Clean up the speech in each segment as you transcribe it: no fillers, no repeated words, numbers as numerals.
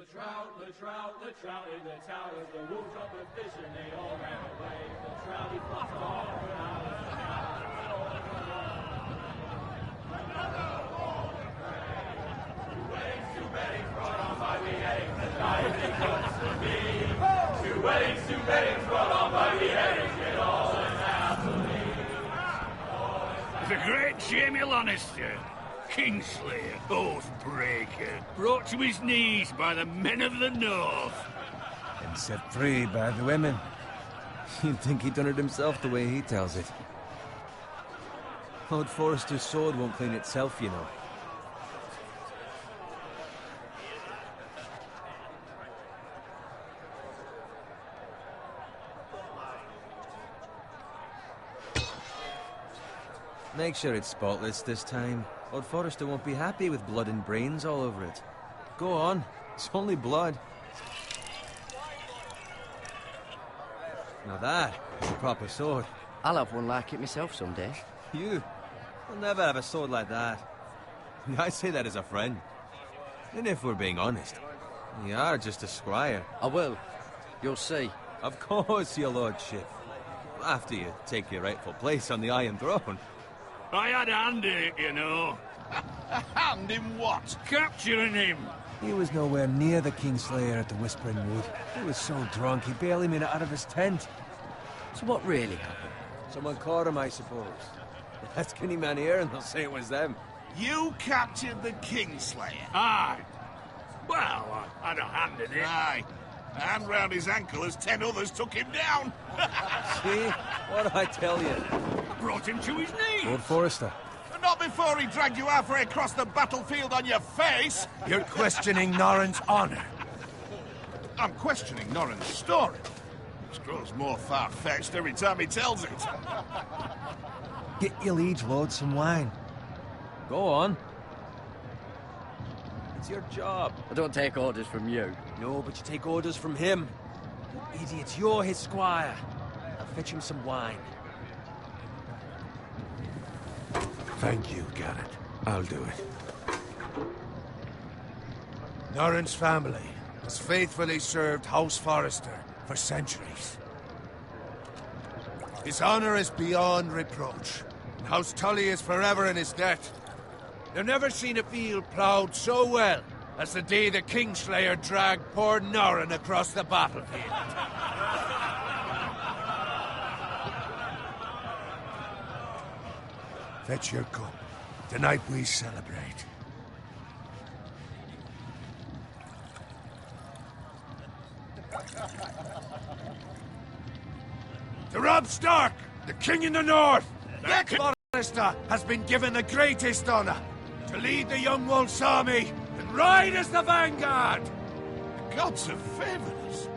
the trout in the towers, the wolves up with fish and they all ran away. The trout he flopped off when I was a child. Two weddings brought on by beheadings, the diet they cooked for me. Two weddings brought on by beheadings, get all unhappily. The great Jamie Lannister, Kingslayer, Oathbreaker, brought to his knees by the men of the North. And set free by the women. You'd think he'd done it himself the way he tells it. Lord Forrester's sword won't clean itself, you know. Make sure it's spotless this time. Lord Forrester won't be happy with blood and brains all over it. Go on. It's only blood. Now that is a proper sword. I'll have one like it myself someday. You? I'll never have a sword like that. I say that as a friend. And if we're being honest, you are just a squire. I will. You'll see. Of course, your lordship. After you take your rightful place on the Iron Throne. I had a hand in it, you know. A hand in what? Capturing him. He was nowhere near the Kingslayer at the Whispering Wood. He was so drunk he barely made it out of his tent. So what really happened? Someone caught him, I suppose. Ask any man here and they'll say it was them. You captured the Kingslayer? Aye. Well, I had a hand in it. Aye. A hand round his ankle as 10 others took him down. See? What'd I tell you? Brought him to his knees. Lord Forrester. Not before he dragged you halfway across the battlefield on your face. You're questioning Norrin's honor. I'm questioning Norrin's story. It grows more far-fetched every time he tells it. Get your liege lord some wine. Go on. It's your job. I don't take orders from you. No, but you take orders from him. You idiot, you're his squire. I'll fetch him some wine. Thank you, Garrett. I'll do it. Norrin's family has faithfully served House Forrester for centuries. His honor is beyond reproach, and House Tully is forever in his debt. They've never seen a field ploughed so well as the day the Kingslayer dragged poor Norrin across the battlefield. Fetch your cup. Tonight we celebrate. To Robb Stark, the king in the north, House Forrester has been given the greatest honor to lead the Young Wolf's army and ride as the vanguard. The gods have favored us.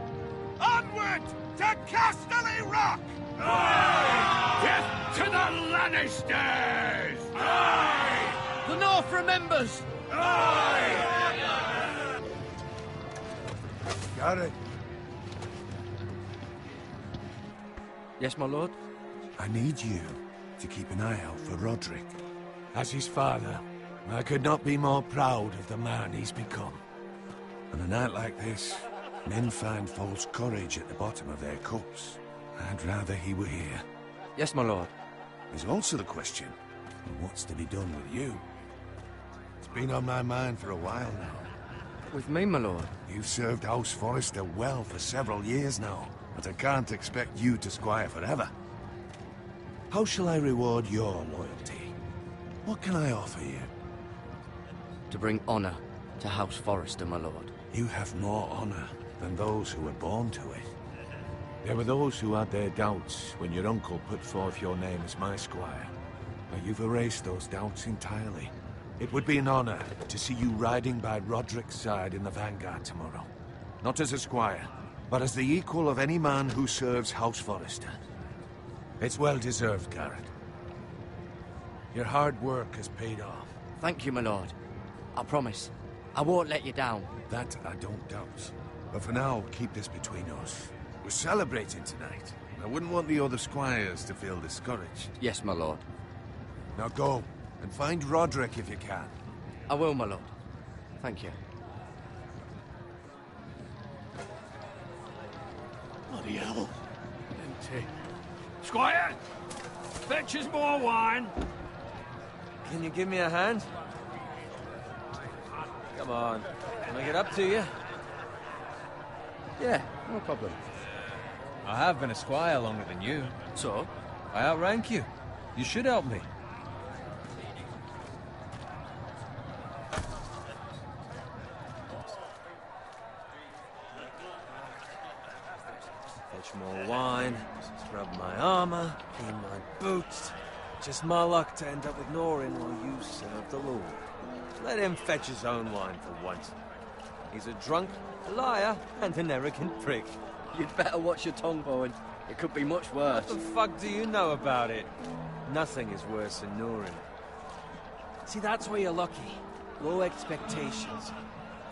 Onward to Casterly Rock! Aye! Death to the Lannisters! Aye! The North remembers! Aye! Got it. Yes, my lord? I need you to keep an eye out for Roderick. As his father, I could not be more proud of the man he's become. On a night like this, men find false courage at the bottom of their cups. I'd rather he were here. Yes, my lord. There's also the question of what's to be done with you. It's been on my mind for a while now. With me, my lord? You've served House Forrester well for several years now, but I can't expect you to squire forever. How shall I reward your loyalty? What can I offer you? To bring honor to House Forrester, my lord. You have more honor than those who were born to it. There were those who had their doubts when your uncle put forth your name as my squire. But you've erased those doubts entirely. It would be an honor to see you riding by Roderick's side in the vanguard tomorrow. Not as a squire, but as the equal of any man who serves House Forrester. It's well deserved, Garrett. Your hard work has paid off. Thank you, my lord. I promise. I won't let you down. That I don't doubt. But for now, keep this between us. We're celebrating tonight. I wouldn't want the other squires to feel discouraged. Yes, my lord. Now go, and find Roderick if you can. I will, my lord. Thank you. Bloody hell. Empty. Squire! Fetch us more wine. Can you give me a hand? Come on. Can I get up to you? Yeah, no problem. I have been a squire longer than you. So? I outrank you. You should help me. Fetch more wine, scrub my armor, clean my boots. Just my luck to end up with Norin while you serve the Lord. Let him fetch his own wine for once. He's a drunk, a liar, and an arrogant prick. You'd better watch your tongue, Bowen. It could be much worse. What the fuck do you know about it? Nothing is worse than Norin. See, that's where you're lucky. Low expectations.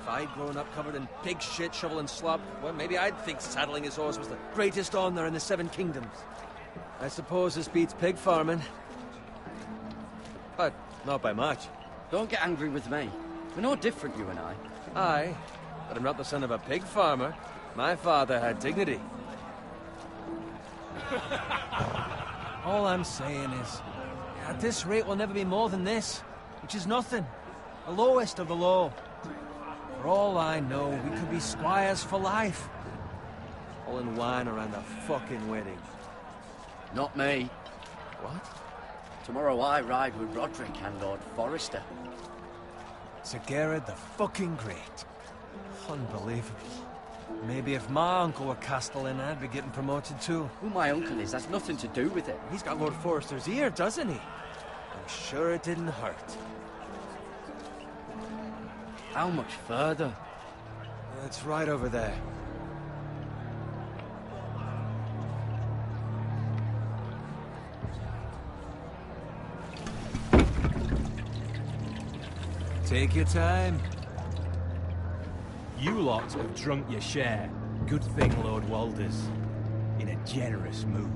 If I'd grown up covered in pig shit, shovel and slop, well, maybe I'd think saddling his horse was the greatest honor in the Seven Kingdoms. I suppose this beats pig farming. But not by much. Don't get angry with me. We're no different, you and I. Aye, but I'm not the son of a pig farmer. My father had dignity. All I'm saying is, at this rate we'll never be more than this, which is nothing. The lowest of the low. For all I know, we could be squires for life. All in wine around a fucking wedding. Not me. What? Tomorrow I ride with Roderick and Lord Forrester. Sir Garrett the fucking Great. Unbelievable. Maybe if my uncle were Castellan, I'd be getting promoted too. Who my uncle is has nothing to do with it. He's got Lord Forrester's ear, doesn't he? I'm sure it didn't hurt. How much further? It's right over there. Take your time. You lot have drunk your share. Good thing Lord Walder's in a generous mood.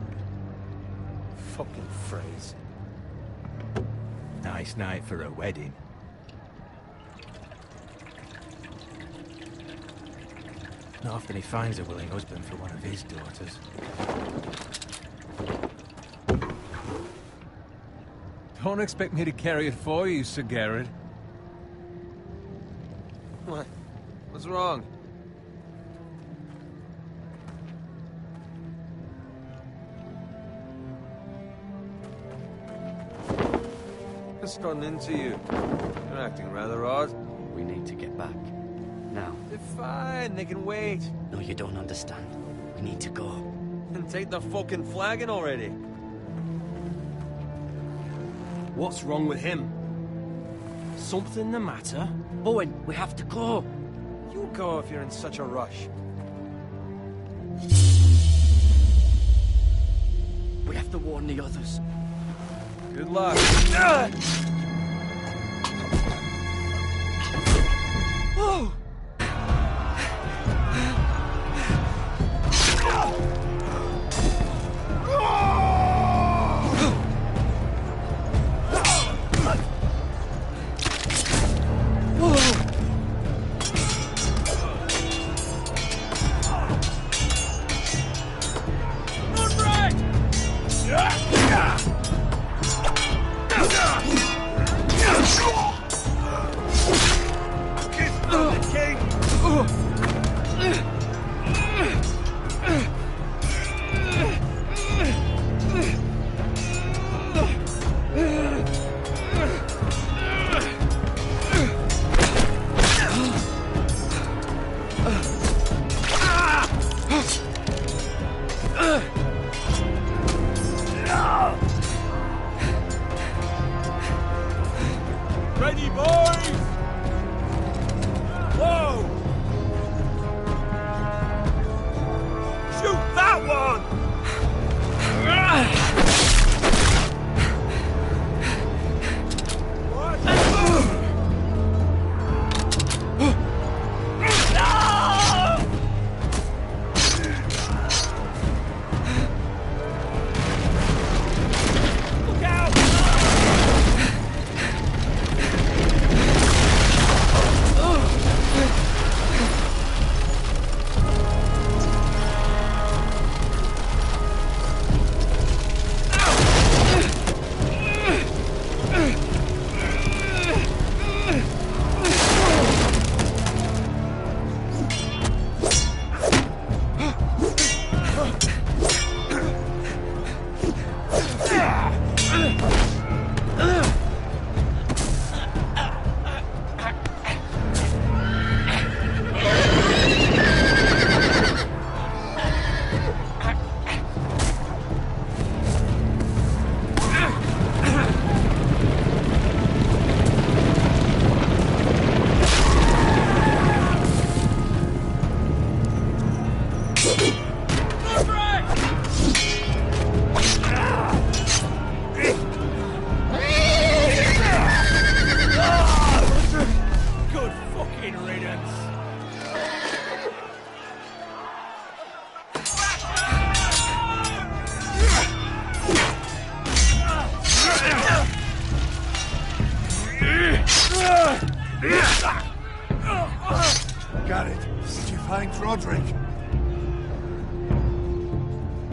Fucking phrase. Nice night for a wedding. Not often he finds a willing husband for one of his daughters. Don't expect me to carry it for you, Sir Garrett. What? What's wrong? What's gotten into you? You're acting rather odd. We need to get back. Now. They're fine, they can wait. No, you don't understand. We need to go. And take the fucking flagon already. What's wrong with him? Something the matter? Bowen, we have to go. You go if you're in such a rush. We have to warn the others. Good luck. Whoa! Ready, boys! Whoa! Shoot that one! Look out! Garrett, did you find Roderick?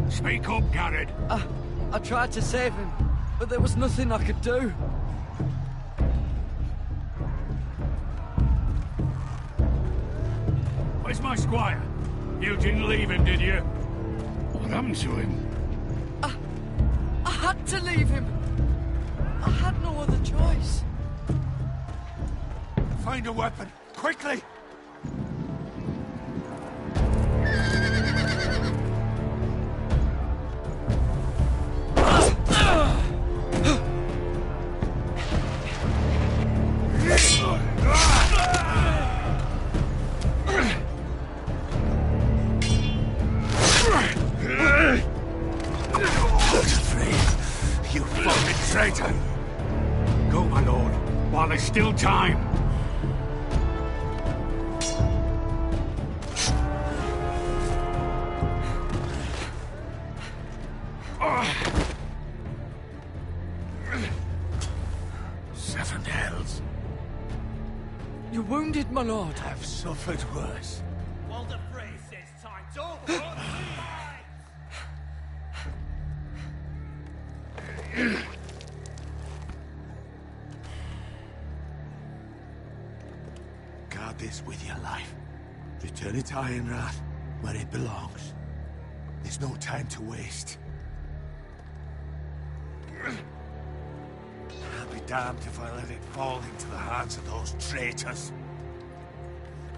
Speak up, Garrett. I tried to save him, but there was nothing I could do. Where's my squire? You didn't leave him, did you? What happened to him? I had to leave him. I had no other choice. Find a weapon, quickly! You fucking traitor! Go, my lord, while there's still time. Seven hells. You're wounded, my lord. I've suffered worse. Walder Frey says time's over. Guard this with your life. Return it to Ironrath, where it belongs. There's no time to waste. I'll be damned if I let it fall into the hands of those traitors.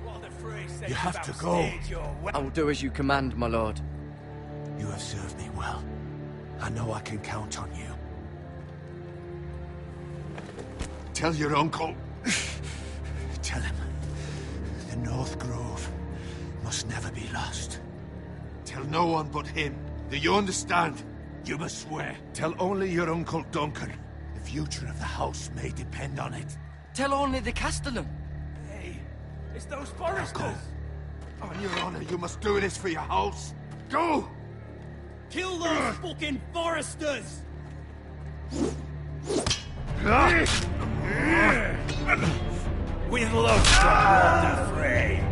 Walder Frey says You have to go. backstage your I will do as you command, my lord. You have served me well. I know I can count on you. Tell your uncle. Tell him. The North Grove must never be lost. Tell no one but him. Do you understand? You must swear. Tell only your Uncle Duncan. The future of the house may depend on it. Tell only the Castellan. Hey, it's those Forresters. Go. On your honor, you must do this for your house. Go! Kill those fucking Forresters! With love from Walder Frey.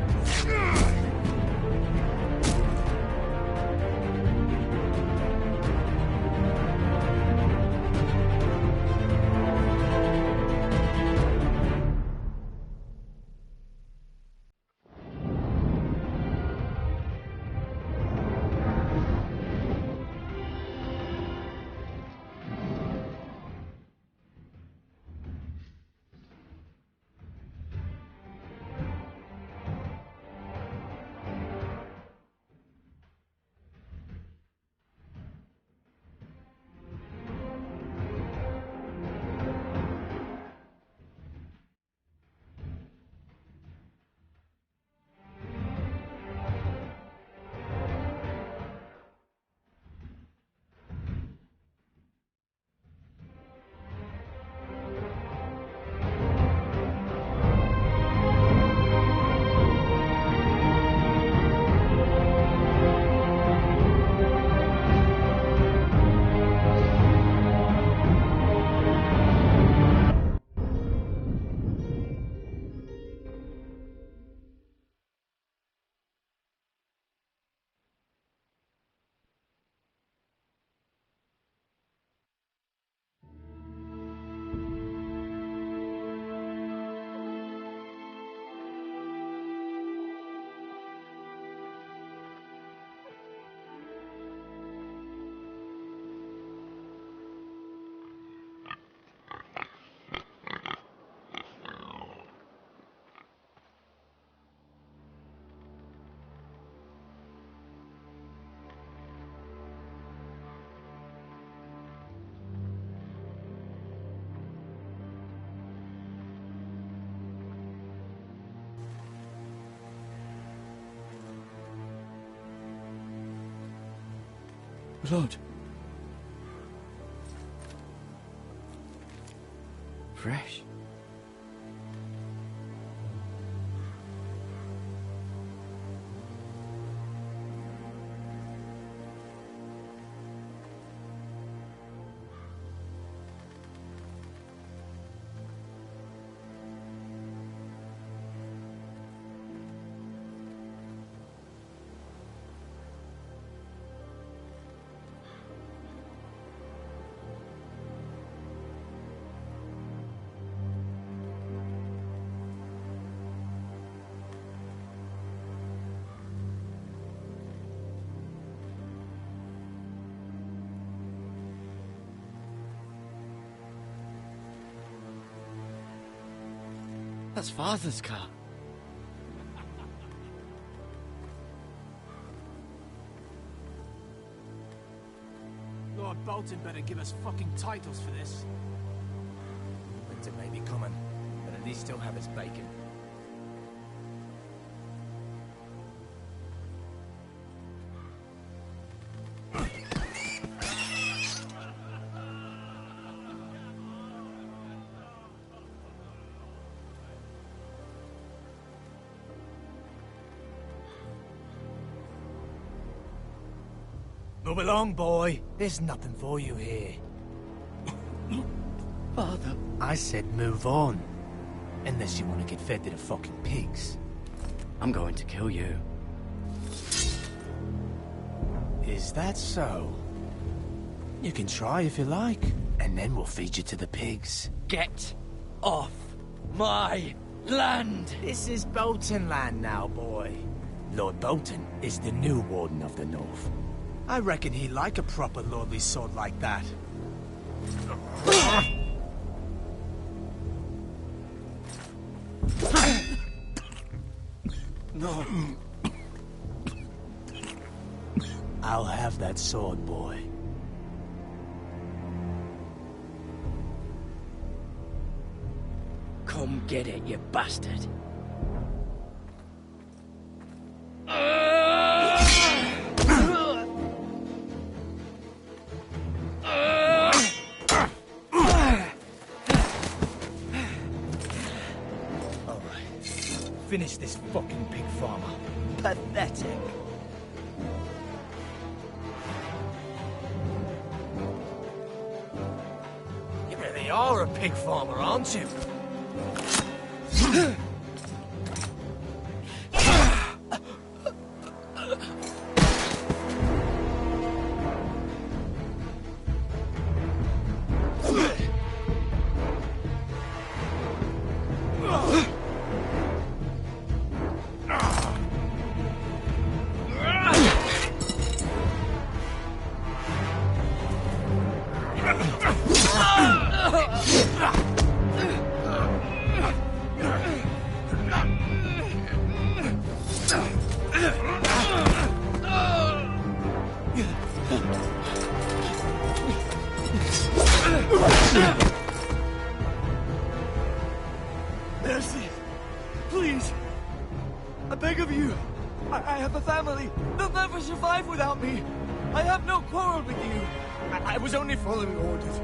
Blood. Fresh. That's Father's car. Lord Bolton better give us fucking titles for this. Winter may be coming, but at least he'll have his bacon. Move along, boy. There's nothing for you here. Father. I said move on. Unless you want to get fed to the fucking pigs. I'm going to kill you. Is that so? You can try if you like, and then we'll feed you to the pigs. Get off my land! This is Bolton land now, boy. Lord Bolton is the new Warden of the North. I reckon he'd like a proper lordly sword like that. No. I'll have that sword, boy. Come get it, you bastard. Finish this fucking pig farmer. Pathetic. You really are a pig farmer, aren't you? Mercy! Please! I beg of you! I have a family! They'll never survive without me! I have no quarrel with you! I was only following orders.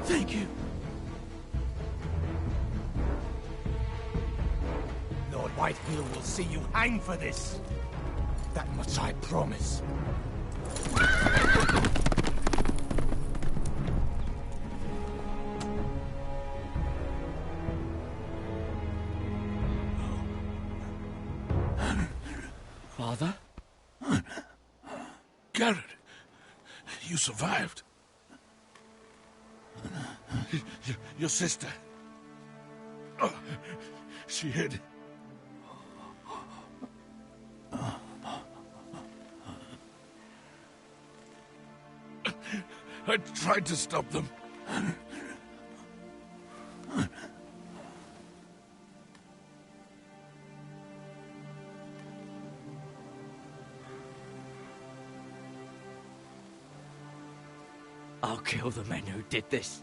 Thank you. Lord Whitehill will see you hang for this. That much I promise. Father? Garrett, you survived. Your sister. Oh, she hid. I tried to stop them. I'll kill the men who did this.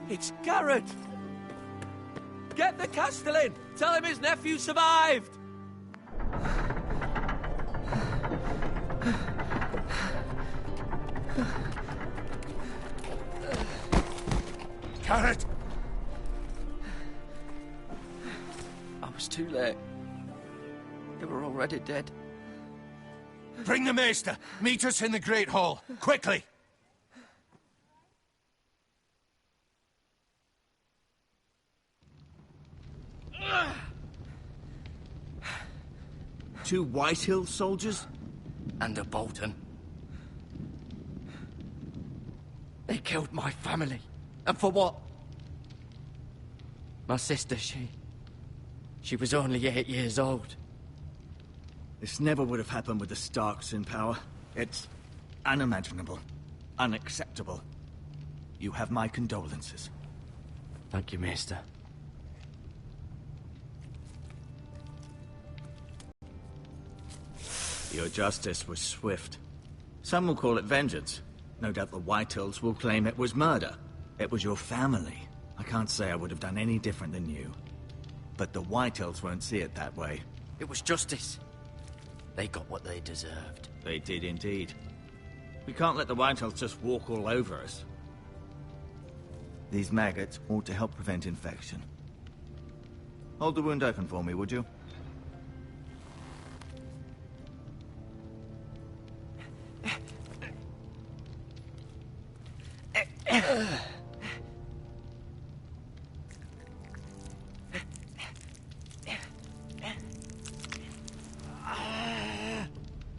It's Garrett! Get the Castellan! Tell him his nephew survived! Garrett! I was too late. They were already dead. Bring the maester! Meet us in the Great Hall! Quickly! 2 Whitehill soldiers? And a Bolton. They killed my family. And for what? My sister, she was only 8 years old. This never would have happened with the Starks in power. It's unimaginable. Unacceptable. You have my condolences. Thank you, Maester. Your justice was swift. Some will call it vengeance. No doubt the Whitehills will claim it was murder. It was your family. I can't say I would have done any different than you. But the Whitehills won't see it that way. It was justice. They got what they deserved. They did indeed. We can't let the Whitehills just walk all over us. These maggots ought to help prevent infection. Hold the wound open for me, would you?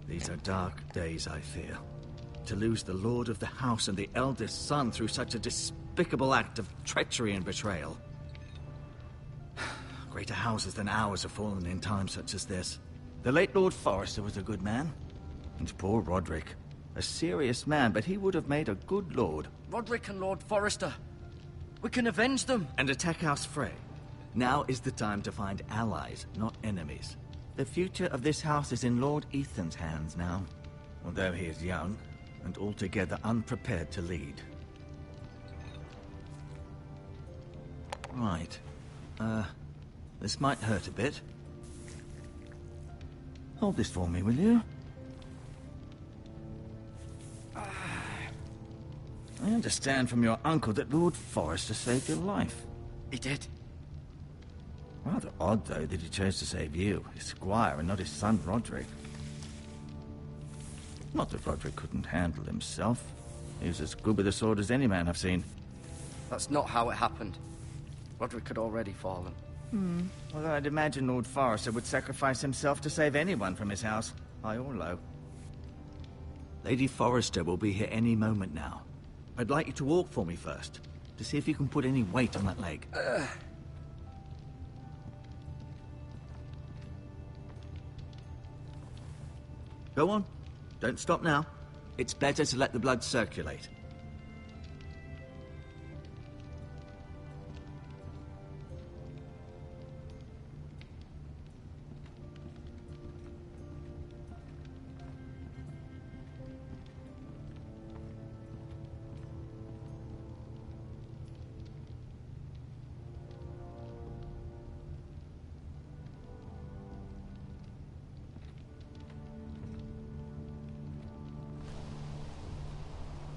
These are dark days, I fear. To lose the Lord of the House and the eldest son through such a despicable act of treachery and betrayal. Greater houses than ours have fallen in times such as this. The late Lord Forrester was a good man. And poor Roderick. A serious man, but he would have made a good lord. Roderick and Lord Forrester. We can avenge them. And attack House Frey. Now is the time to find allies, not enemies. The future of this house is in Lord Ethan's hands now. Although he is young, and altogether unprepared to lead. Right. This might hurt a bit. Hold this for me, will you? I understand from your uncle that Lord Forrester saved your life. He did. Rather odd, though, that he chose to save you, his squire, and not his son, Roderick. Not that Roderick couldn't handle himself. He was as good with a sword as any man I've seen. That's not how it happened. Roderick had already fallen. Although I'd imagine Lord Forrester would sacrifice himself to save anyone from his house, high or low. Lady Forrester will be here any moment now. I'd like you to walk for me first, to see if you can put any weight on that leg. Go on. Don't stop now. It's better to let the blood circulate.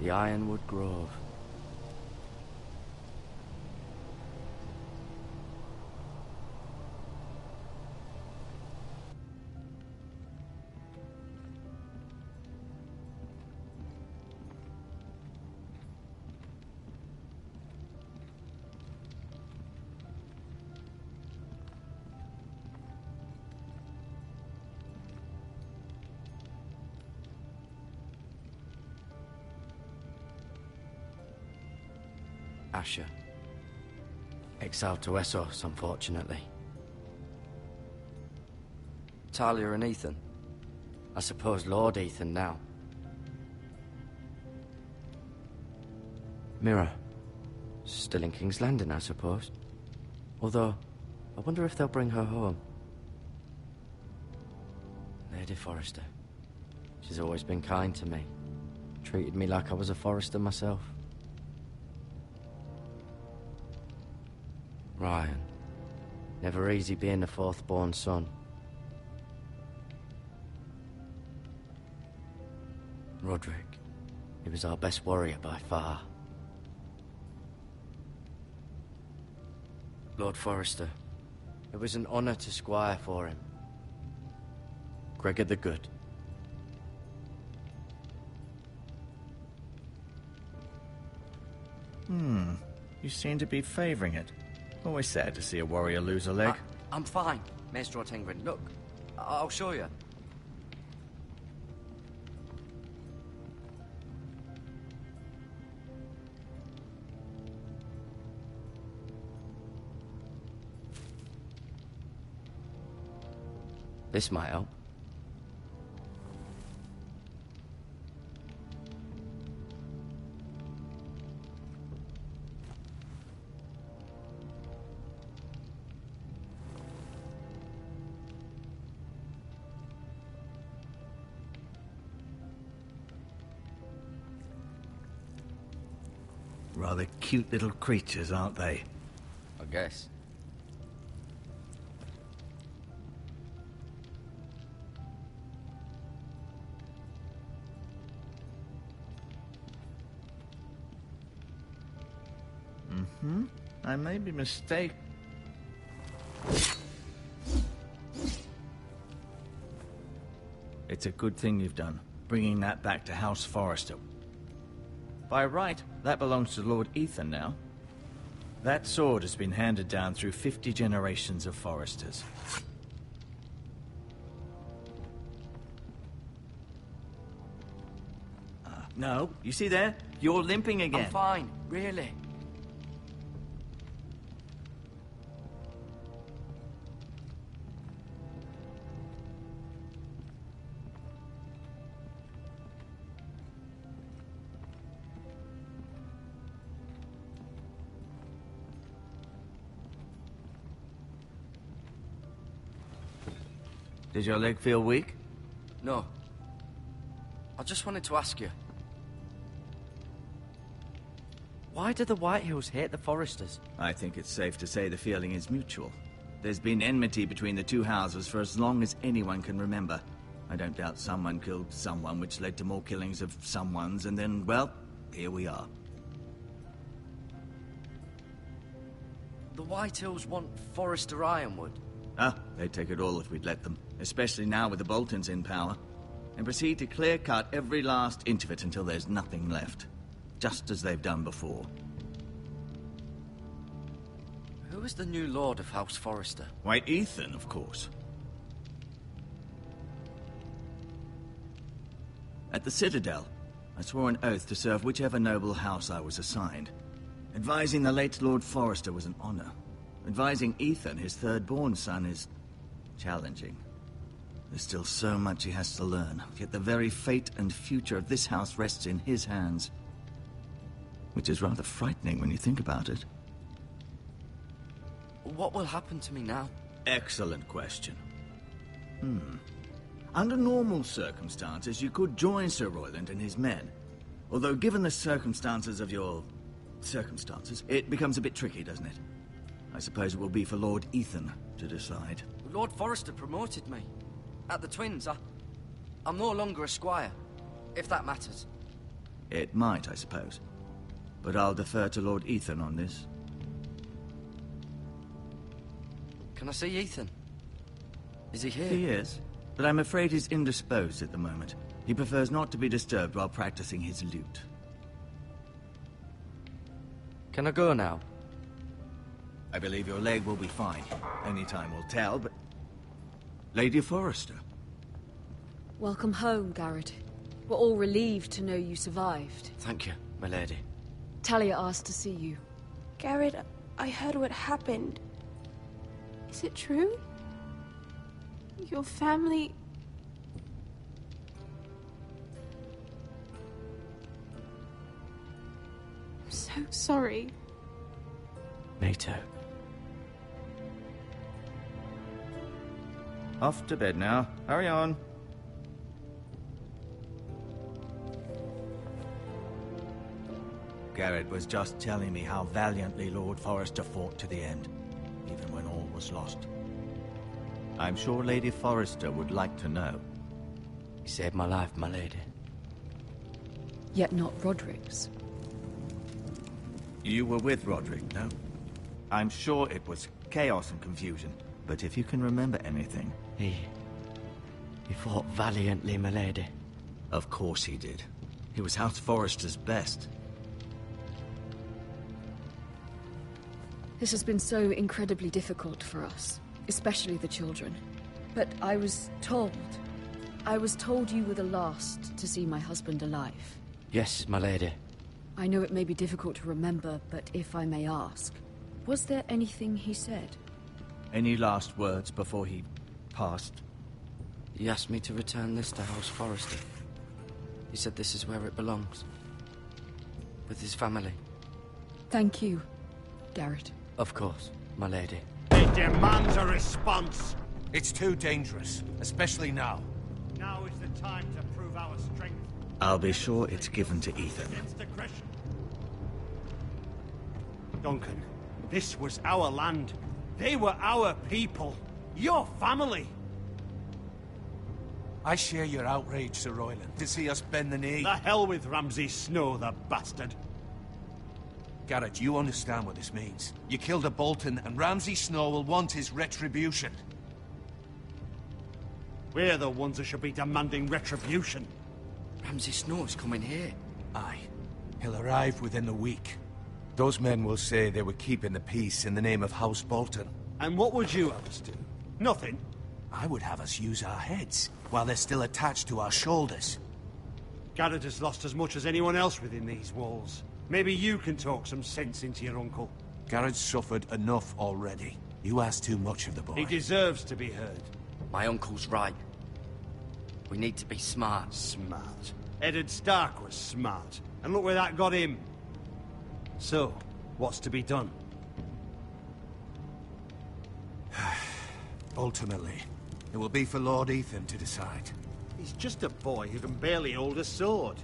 The Ironwood Grove. Asher. Exiled to Essos, unfortunately. Talia and Ethan. I suppose Lord Ethan now. Mira. Still in King's Landing, I suppose. Although, I wonder if they'll bring her home. Lady Forrester. She's always been kind to me. Treated me like I was a Forrester myself. Ryan. Never easy being the fourth-born son. Roderick. He was our best warrior by far. Lord Forrester. It was an honor to squire for him. Gregor the Good. You seem to be favoring it. Always sad to see a warrior lose a leg. I'm fine, Maestro Tengrin. Look, I'll show you. This might help. Rather cute little creatures, aren't they? I guess. I may be mistaken. It's a good thing you've done, bringing that back to House Forrester. By right, that belongs to Lord Ethan now. That sword has been handed down through 50 generations of Forresters. No, you see there? You're limping again. I'm fine, really. Did your leg feel weak? No. I just wanted to ask you. Why do the Whitehills hate the Forresters? I think it's safe to say the feeling is mutual. There's been enmity between the two houses for as long as anyone can remember. I don't doubt someone killed someone, which led to more killings of someones, and then, well, here we are. The Whitehills want Forrester Ironwood. They'd take it all if we'd let them, especially now with the Boltons in power, and proceed to clear-cut every last inch of it until there's nothing left, just as they've done before. Who is the new Lord of House Forrester? Why, Ethan, of course. At the Citadel, I swore an oath to serve whichever noble house I was assigned. Advising the late Lord Forrester was an honor. Advising Ethan, his third-born son, is challenging. There's still so much he has to learn, yet the very fate and future of this house rests in his hands. Which is rather frightening when you think about it. What will happen to me now? Excellent question. Under normal circumstances, you could join Sir Royland and his men. Although given the circumstances of your circumstances, it becomes a bit tricky, doesn't it? I suppose it will be for Lord Ethan to decide. Lord Forrester promoted me. At the Twins, I'm no longer a squire, if that matters. It might, I suppose. But I'll defer to Lord Ethan on this. Can I see Ethan? Is he here? He is, but I'm afraid he's indisposed at the moment. He prefers not to be disturbed while practicing his lute. Can I go now? I believe your leg will be fine. Only time will tell, but... Lady Forrester. Welcome home, Garrett. We're all relieved to know you survived. Thank you, my lady. Talia asked to see you. Garrett, I heard what happened. Is it true? Your family... I'm so sorry. Me too. Off to bed now. Hurry on. Garrett was just telling me how valiantly Lord Forrester fought to the end, even when all was lost. I'm sure Lady Forrester would like to know. He saved my life, my lady. Yet not Roderick's. You were with Roderick, no? I'm sure it was chaos and confusion, but if you can remember anything... He fought valiantly, my lady. Of course he did. He was House Forrester's best. This has been so incredibly difficult for us. especially the children. But I was told you were the last to see my husband alive. Yes, my lady. I know it may be difficult to remember, but if I may ask, was there anything he said? Any last words before he passed? He asked me to return this to House Forrester. He said this is where it belongs. With his family. Thank you, Garrett. Of course, my lady. It demands a response. It's too dangerous, especially now. Now is the time to prove our strength. I'll be sure it's given to Ethan. Against aggression. Duncan, this was our land. They were our people. Your family. I share your outrage, Sir Royland, to see us bend the knee. The hell with Ramsay Snow, the bastard. Garrett, you understand what this means. You killed a Bolton, and Ramsay Snow will want his retribution. We're the ones who should be demanding retribution. Ramsay Snow's coming here. Aye. He'll arrive within the week. Those men will say they were keeping the peace in the name of House Bolton. And what would you have us do? Nothing. I would have us use our heads, while they're still attached to our shoulders. Garrett has lost as much as anyone else within these walls. Maybe you can talk some sense into your uncle. Garrett's suffered enough already. You ask too much of the boy. He deserves to be heard. My uncle's right. We need to be smart. Smart. Eddard Stark was smart. And look where that got him. So, what's to be done? Ultimately, it will be for Lord Ethan to decide. He's just a boy who can barely hold a sword.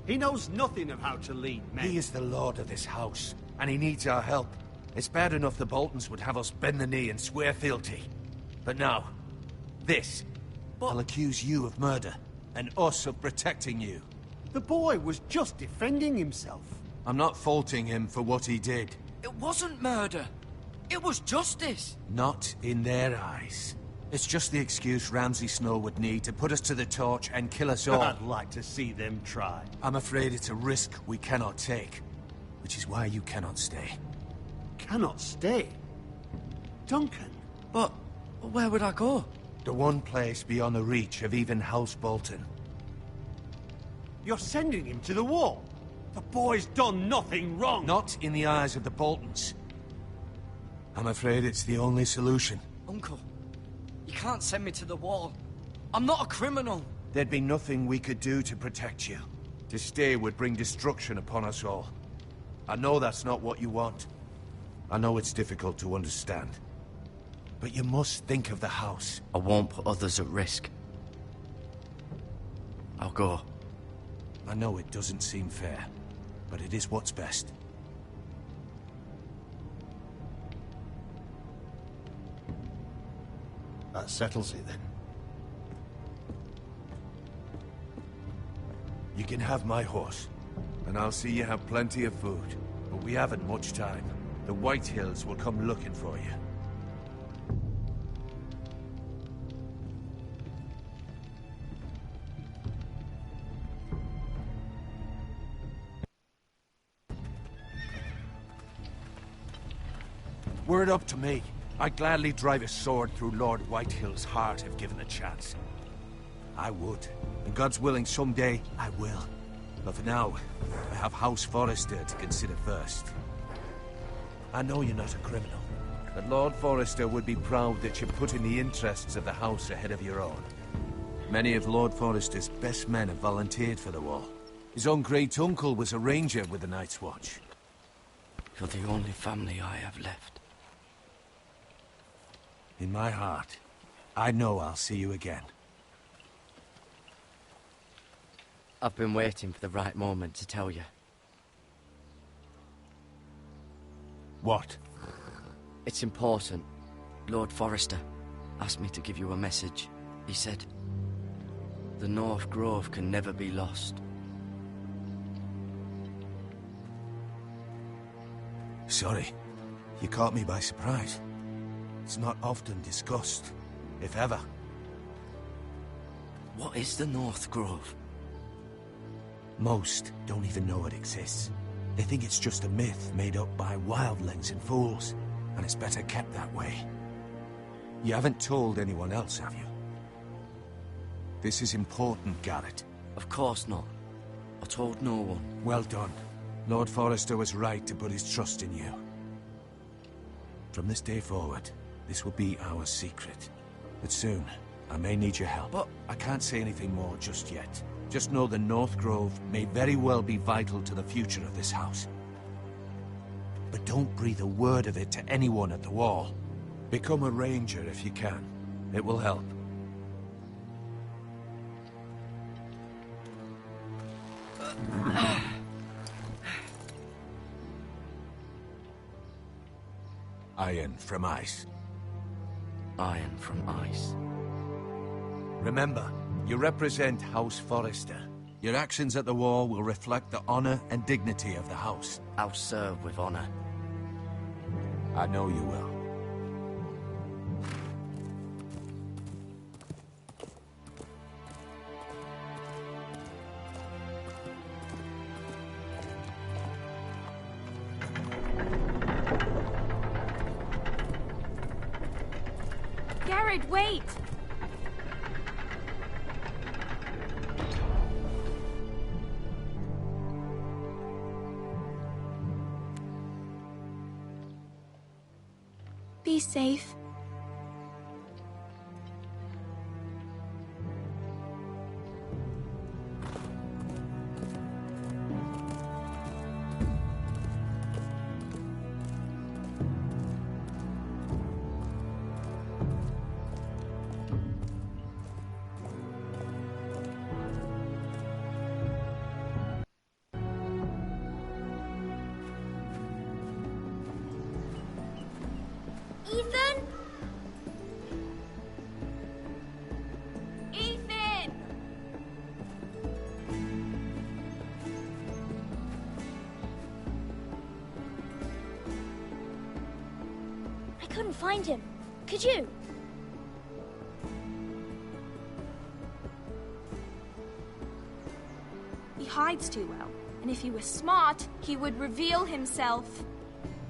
He knows nothing of how to lead men. He is the lord of this house, and he needs our help. It's bad enough the Boltons would have us bend the knee and swear fealty. But now, this. I'll accuse you of murder, and us of protecting you. The boy was just defending himself. I'm not faulting him for what he did. It wasn't murder. It was justice. Not in their eyes. It's just the excuse Ramsay Snow would need to put us to the torch and kill us all. I'd like to see them try. I'm afraid it's a risk we cannot take, which is why you cannot stay. Cannot stay? Duncan? But where would I go? The one place beyond the reach of even House Bolton. You're sending him to the wall? The boy's done nothing wrong! Not in the eyes of the Boltons. I'm afraid it's the only solution. Uncle, you can't send me to the wall. I'm not a criminal. There'd be nothing we could do to protect you. To stay would bring destruction upon us all. I know that's not what you want. I know it's difficult to understand. But you must think of the house. I won't put others at risk. I'll go. I know it doesn't seem fair, but it is what's best. That settles it, then. You can have my horse, and I'll see you have plenty of food. But we haven't much time. The White Hills will come looking for you. Were it up to me, I'd gladly drive a sword through Lord Whitehill's heart if given a chance. I would. And God's willing, someday I will. But for now, I have House Forrester to consider first. I know you're not a criminal, but Lord Forrester would be proud that you're putting the interests of the house ahead of your own. Many of Lord Forrester's best men have volunteered for the war. His own great-uncle was a ranger with the Night's Watch. You're the only family I have left. In my heart, I know I'll see you again. I've been waiting for the right moment to tell you. What? It's important. Lord Forrester asked me to give you a message. He said, the North Grove can never be lost. Sorry. You caught me by surprise. It's not often discussed, if ever. What is the North Grove? Most don't even know it exists. They think it's just a myth made up by wildlings and fools, and it's better kept that way. You haven't told anyone else, have you? This is important, Garrett. Of course not. I told no one. Well done. Lord Forrester was right to put his trust in you. From this day forward, this will be our secret. But soon, I may need your help. But I can't say anything more just yet. Just know the North Grove may very well be vital to the future of this house. But don't breathe a word of it to anyone at the Wall. Become a ranger if you can. It will help. Iron from ice. Iron from ice. Remember, you represent House Forrester. Your actions at the Wall will reflect the honor and dignity of the house. I'll serve with honor. I know you will. Garrett, wait! Be safe. Ethan? Ethan! I couldn't find him. Could you? He hides too well, and if he were smart, he would reveal himself.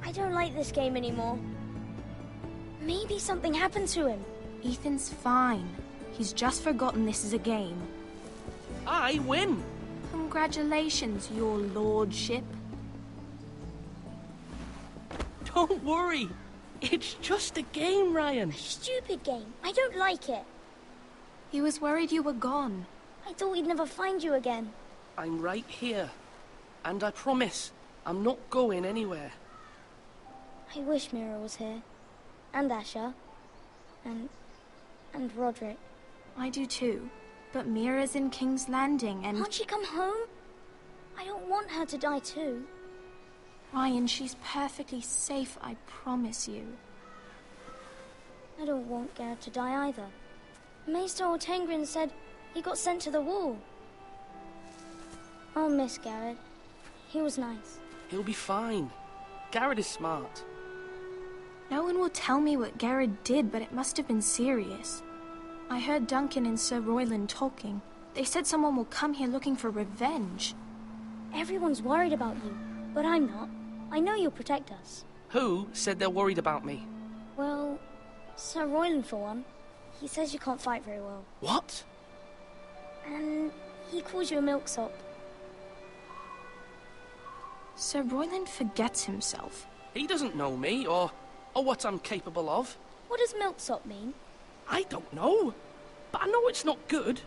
I don't like this game anymore. Maybe something happened to him. Ethan's fine. He's just forgotten this is a game. I win! Congratulations, your lordship. Don't worry. It's just a game, Ryan. Stupid game. I don't like it. He was worried you were gone. I thought we'd never find you again. I'm right here. And I promise, I'm not going anywhere. I wish Mira was here. And Asher. And Roderick. I do too. But Mira's in King's Landing and... Can't she come home? I don't want her to die too. Ryan, she's perfectly safe, I promise you. I don't want Garrett to die either. Maester Ortengrin said he got sent to the Wall. I'll miss Garrett. He was nice. He'll be fine. Garrett is smart. No one will tell me what Garrett did, but it must have been serious. I heard Duncan and Sir Royland talking. They said someone will come here looking for revenge. Everyone's worried about you, but I'm not. I know you'll protect us. Who said they're worried about me? Well, Sir Royland for one. He says you can't fight very well. What? And he calls you a milksop. Sir Royland forgets himself. He doesn't know me, or what I'm capable of. What does milksop mean? I don't know, but I know it's not good.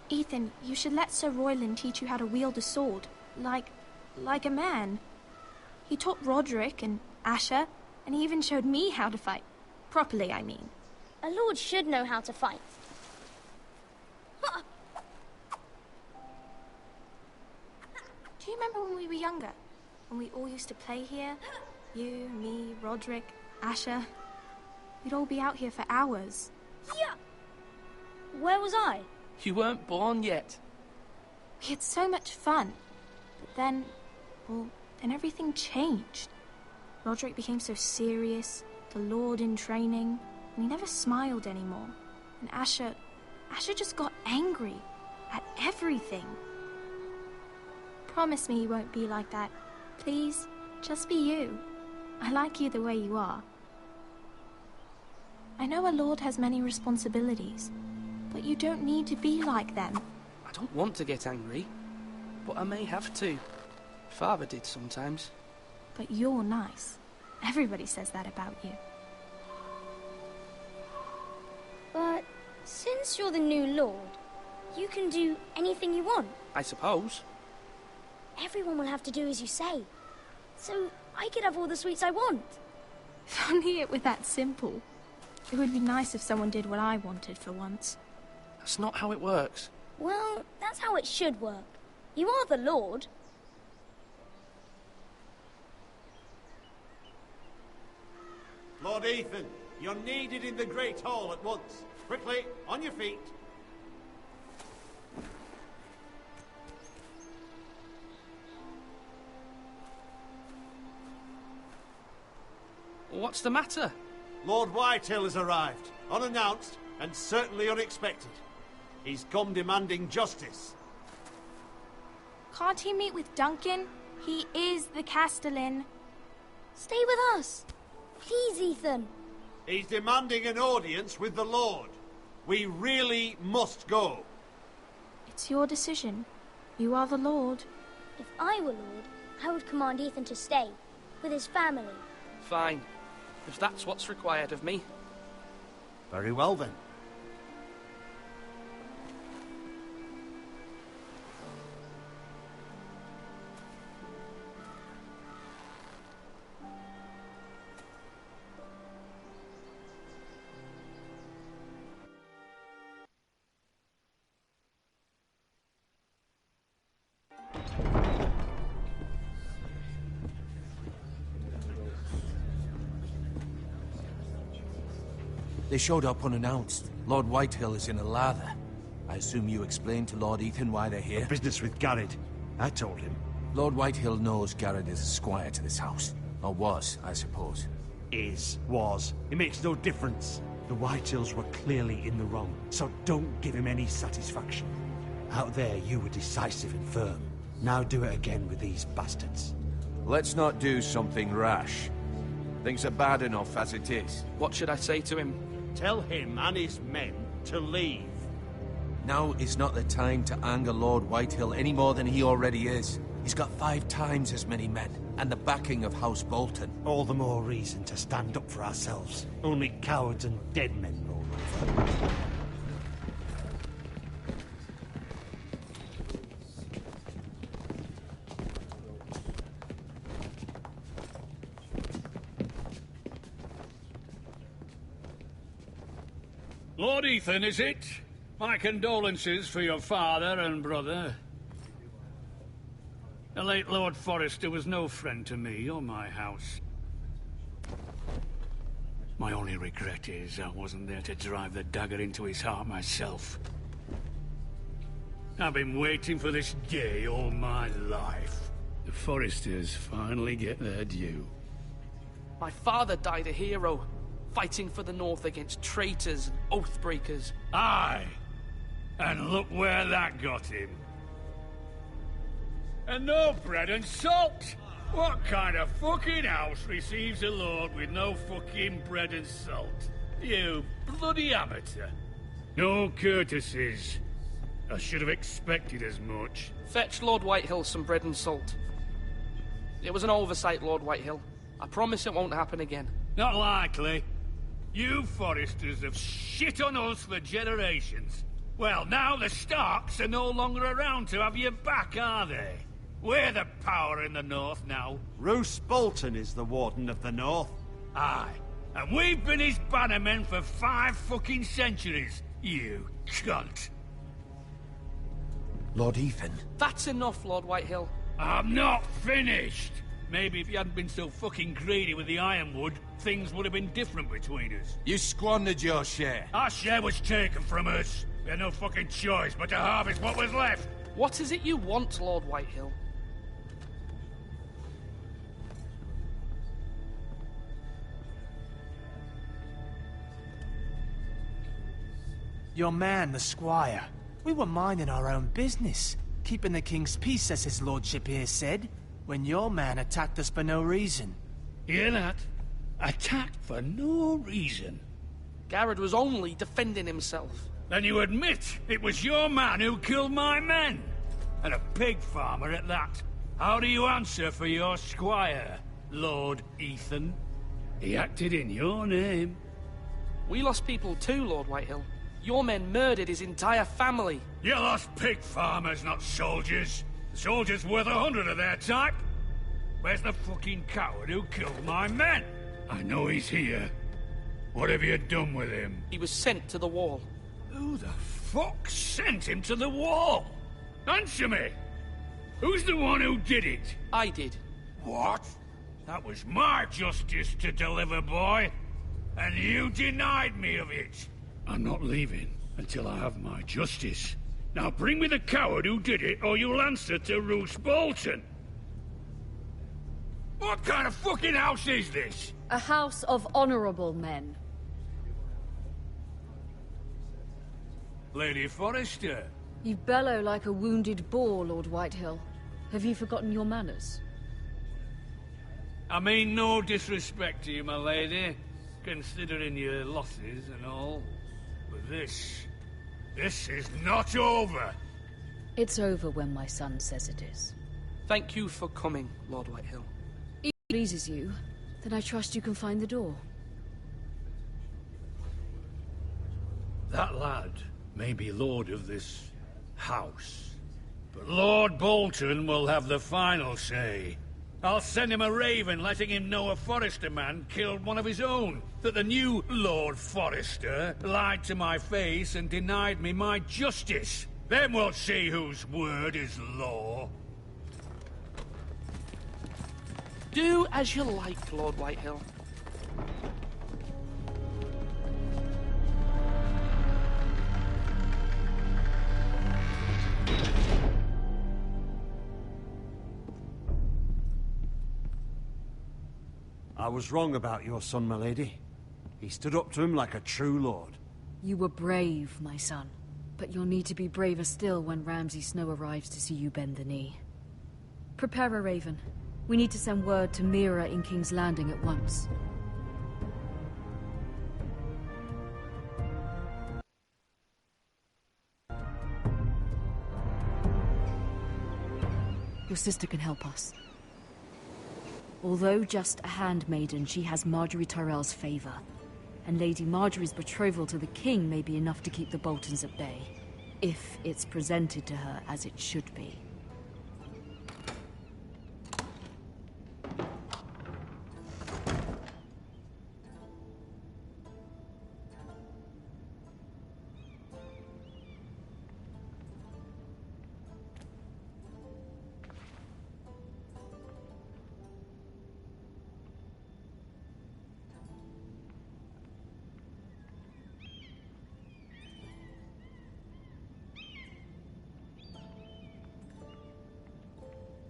Ethan, you should let Sir Royland teach you how to wield a sword. Like a man. He taught Roderick and Asher, and he even showed me how to fight. Properly, I mean. A lord should know how to fight. Do you remember when we were younger? When we all used to play here? You, me, Roderick, Asher. We'd all be out here for hours. Yeah. Where was I? You weren't born yet. We had so much fun. But then, then everything changed. Roderick became so serious, the Lord in training, and he never smiled anymore. And Asher just got angry at everything. Promise me you won't be like that. Please, just be you. I like you the way you are. I know a lord has many responsibilities, but you don't need to be like them. I don't want to get angry, but I may have to. Father did sometimes. But you're nice. Everybody says that about you. But since you're the new lord, you can do anything you want. I suppose. Everyone will have to do as you say. So I could have all the sweets I want. If only it were that simple. It would be nice if someone did what I wanted for once. That's not how it works. Well, that's how it should work. You are the lord. Lord Ethan, you're needed in the Great Hall at once. Quickly, on your feet. What's the matter? Lord Whitehill has arrived, unannounced and certainly unexpected. He's come demanding justice. Can't he meet with Duncan? He is the Castellan. Stay with us. Please, Ethan. He's demanding an audience with the Lord. We really must go. It's your decision. You are the Lord. If I were Lord, I would command Ethan to stay, with his family. Fine. If that's what's required of me. Very well then. They showed up unannounced. Lord Whitehill is in a lather. I assume you explained to Lord Ethan why they're here? Business with Garrett. I told him. Lord Whitehill knows Garrett is a squire to this house. Or was, I suppose. Was. It makes no difference. The Whitehills were clearly in the wrong, so don't give him any satisfaction. Out there, you were decisive and firm. Now do it again with these bastards. Let's not do something rash. Things are bad enough as it is. What should I say to him? Tell him and his men to leave. Now is not the time to anger Lord Whitehill any more than he already is. He's got 5 times as many men, and the backing of House Bolton. All the more reason to stand up for ourselves. Only cowards and dead men roll over. Lord Ethan, is it? My condolences for your father and brother. The late Lord Forrester was no friend to me or my house. My only regret is I wasn't there to drive the dagger into his heart myself. I've been waiting for this day all my life. The Forresters finally get their due. My father died a hero, fighting for the North against traitors and oath-breakers. Aye! And look where that got him. And no bread and salt! What kind of fucking house receives a lord with no fucking bread and salt? You bloody amateur. No courtesies. I should have expected as much. Fetch Lord Whitehill some bread and salt. It was an oversight, Lord Whitehill. I promise it won't happen again. Not likely. You Forresters have shit on us for generations. Well, now the Starks are no longer around to have your back, are they? We're the power in the North now. Roose Bolton is the Warden of the North. Aye. And we've been his bannermen for 5 fucking centuries, you cunt. Lord Ethan. That's enough, Lord Whitehill. I'm not finished. Maybe if you hadn't been so fucking greedy with the ironwood, things would have been different between us. You squandered your share. Our share was taken from us. We had no fucking choice but to harvest what was left. What is it you want, Lord Whitehill? Your man, the squire. We were minding our own business, keeping the king's peace, as his lordship here said, when your man attacked us for no reason. Hear that? Attacked for no reason. Garrett was only defending himself. Then you admit it was your man who killed my men? And a pig farmer at that. How do you answer for your squire, Lord Ethan? He acted in your name. We lost people too, Lord Whitehill. Your men murdered his entire family. You lost pig farmers, not soldiers. The soldiers worth 100 of their type. Where's the fucking coward who killed my men? I know he's here. What have you done with him? He was sent to the wall. Who the fuck sent him to the wall? Answer me! Who's the one who did it? I did. What? That was my justice to deliver, boy. And you denied me of it. I'm not leaving until I have my justice. Now bring me the coward who did it, or you'll answer to Roose Bolton. What kind of fucking house is this? A house of honorable men. Lady Forrester. You bellow like a wounded boar, Lord Whitehill. Have you forgotten your manners? I mean no disrespect to you, my lady, considering your losses and all. But this is not over. It's over when my son says it is. Thank you for coming, Lord Whitehill. If it pleases you, then I trust you can find the door. That lad may be lord of this house, but Lord Bolton will have the final say. I'll send him a raven letting him know a Forrester man killed one of his own, that the new Lord Forrester lied to my face and denied me my justice. Then we'll see whose word is law. Do as you like, Lord Whitehill. I was wrong about your son, my lady. He stood up to him like a true lord. You were brave, my son. But you'll need to be braver still when Ramsay Snow arrives to see you bend the knee. Prepare a raven. We need to send word to Mira in King's Landing at once. Your sister can help us. Although just a handmaiden, she has Marjorie Tyrell's favor. And Lady Marjorie's betrothal to the king may be enough to keep the Boltons at bay. If it's presented to her as it should be.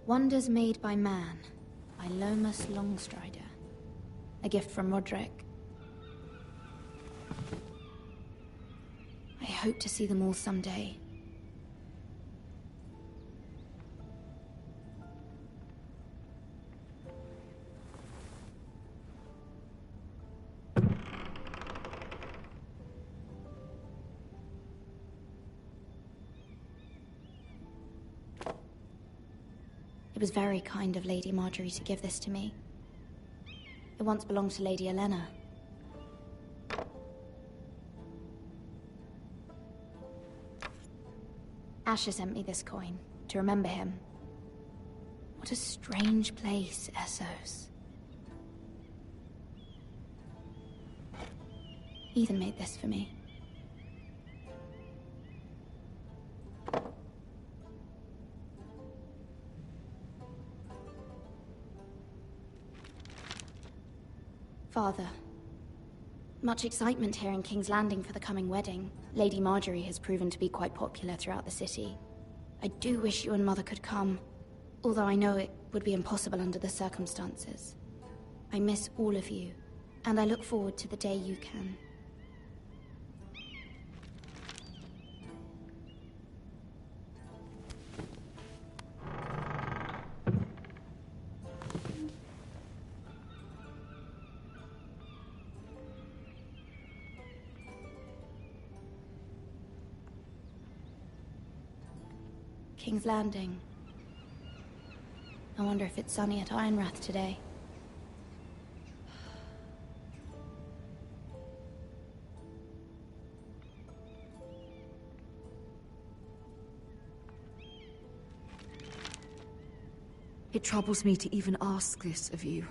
Wonders Made by Man, by Lomas Longstrider. A gift from Roderick. I hope to see them all someday. It was very kind of Lady Marjorie to give this to me. It once belonged to Lady Olenna. Asher sent me this coin, to remember him. What a strange place, Essos. Ethan made this for me. Father, much excitement here in King's Landing for the coming wedding. Lady Marjorie has proven to be quite popular throughout the city. I do wish you and Mother could come, although I know it would be impossible under the circumstances. I miss all of you, and I look forward to the day you can. King's Landing. I wonder if it's sunny at Ironrath today. It troubles me to even ask this of you,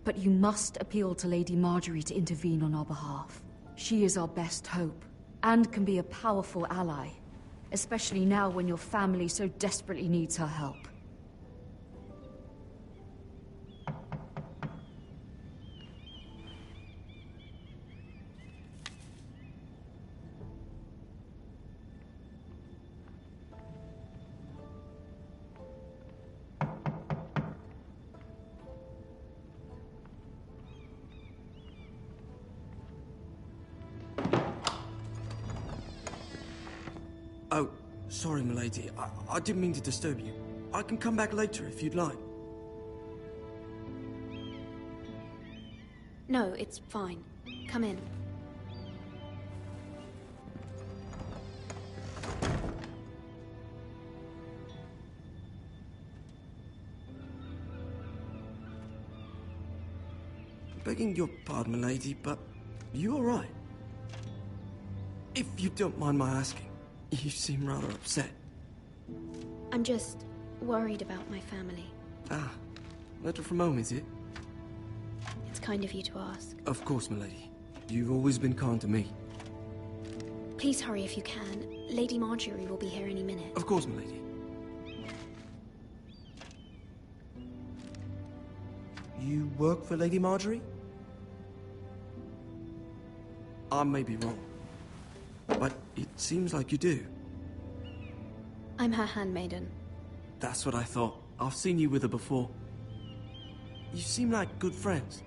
but you must appeal to Lady Marjorie to intervene on our behalf. She is our best hope, and can be a powerful ally, especially now when your family so desperately needs her help. Oh, sorry, milady. I didn't mean to disturb you. I can come back later if you'd like. No, it's fine. Come in. Begging your pardon, milady, but you all right? If you don't mind my asking, you seem rather upset. I'm just worried about my family. Ah, letter from home, is it? It's kind of you to ask. Of course, milady. You've always been kind to me. Please hurry if you can. Lady Marjorie will be here any minute. Of course, milady. You work for Lady Marjorie? I may be wrong, but it seems like you do. I'm her handmaiden. That's what I thought. I've seen you with her before. You seem like good friends.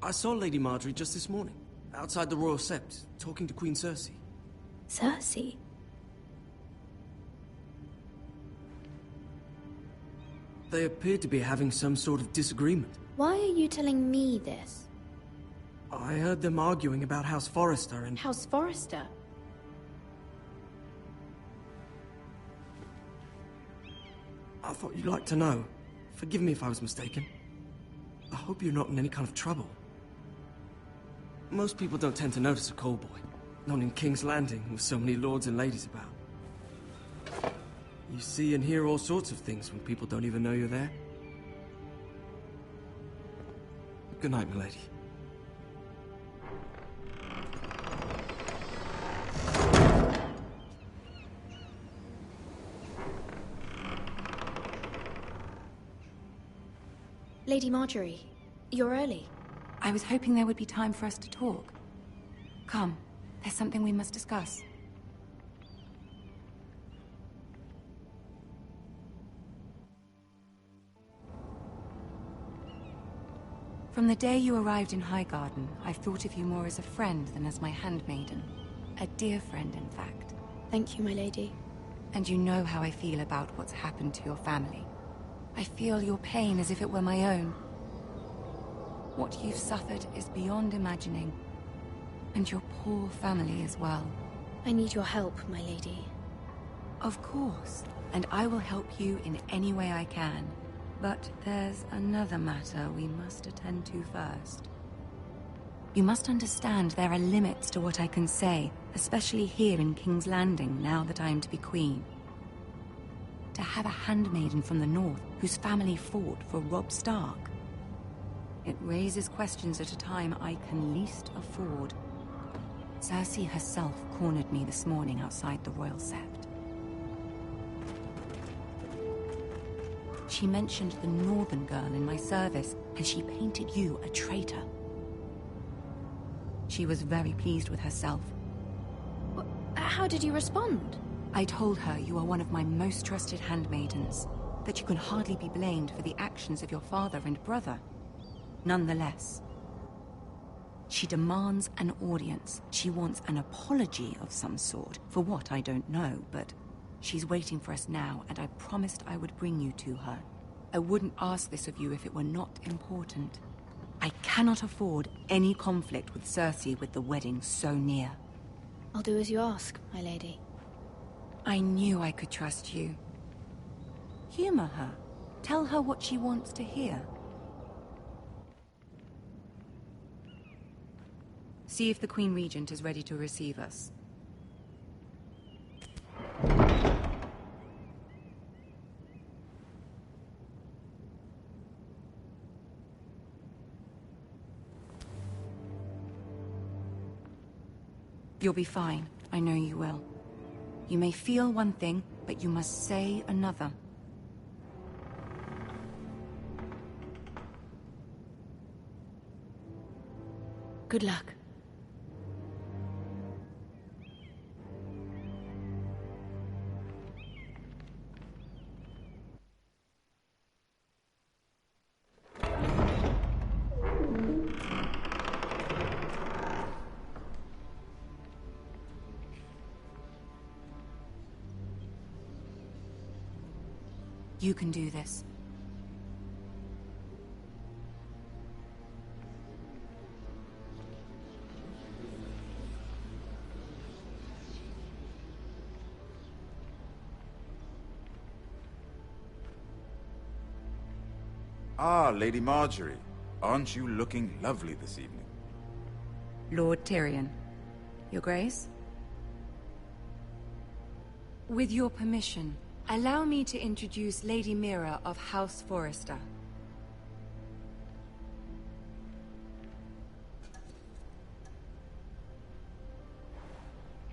I saw Lady Marjorie just this morning, outside the Royal Sept, talking to Queen Cersei. Cersei? They appeared to be having some sort of disagreement. Why are you telling me this? I heard them arguing about House Forrester and... House Forrester? I thought you'd like to know. Forgive me if I was mistaken. I hope you're not in any kind of trouble. Most people don't tend to notice a callboy. Not in King's Landing, with so many lords and ladies about. You see and hear all sorts of things when people don't even know you're there. Good night, milady. Lady Marjorie, you're early. I was hoping there would be time for us to talk. Come, there's something we must discuss. From the day you arrived in Highgarden, I've thought of you more as a friend than as my handmaiden. A dear friend, in fact. Thank you, my lady. And you know how I feel about what's happened to your family. I feel your pain as if it were my own. What you've suffered is beyond imagining. And your poor family as well. I need your help, my lady. Of course. And I will help you in any way I can. But there's another matter we must attend to first. You must understand there are limits to what I can say, especially here in King's Landing, now that I am to be queen. To have a handmaiden from the north whose family fought for Robb Stark. It raises questions at a time I can least afford. Cersei herself cornered me this morning outside the Royal Sept. She mentioned the northern girl in my service, and she painted you a traitor. She was very pleased with herself. How did you respond? I told her you are one of my most trusted handmaidens, that you can hardly be blamed for the actions of your father and brother. Nonetheless, she demands an audience. She wants an apology of some sort, for what I don't know, but she's waiting for us now, and I promised I would bring you to her. I wouldn't ask this of you if it were not important. I cannot afford any conflict with Cersei with the wedding so near. I'll do as you ask, my lady. I knew I could trust you. Humor her. Tell her what she wants to hear. See if the Queen Regent is ready to receive us. You'll be fine. I know you will. You may feel one thing, but you must say another. Good luck. You can do this. Ah, Lady Marjorie. Aren't you looking lovely this evening? Lord Tyrion. Your Grace? With your permission, allow me to introduce Lady Mira of House Forrester.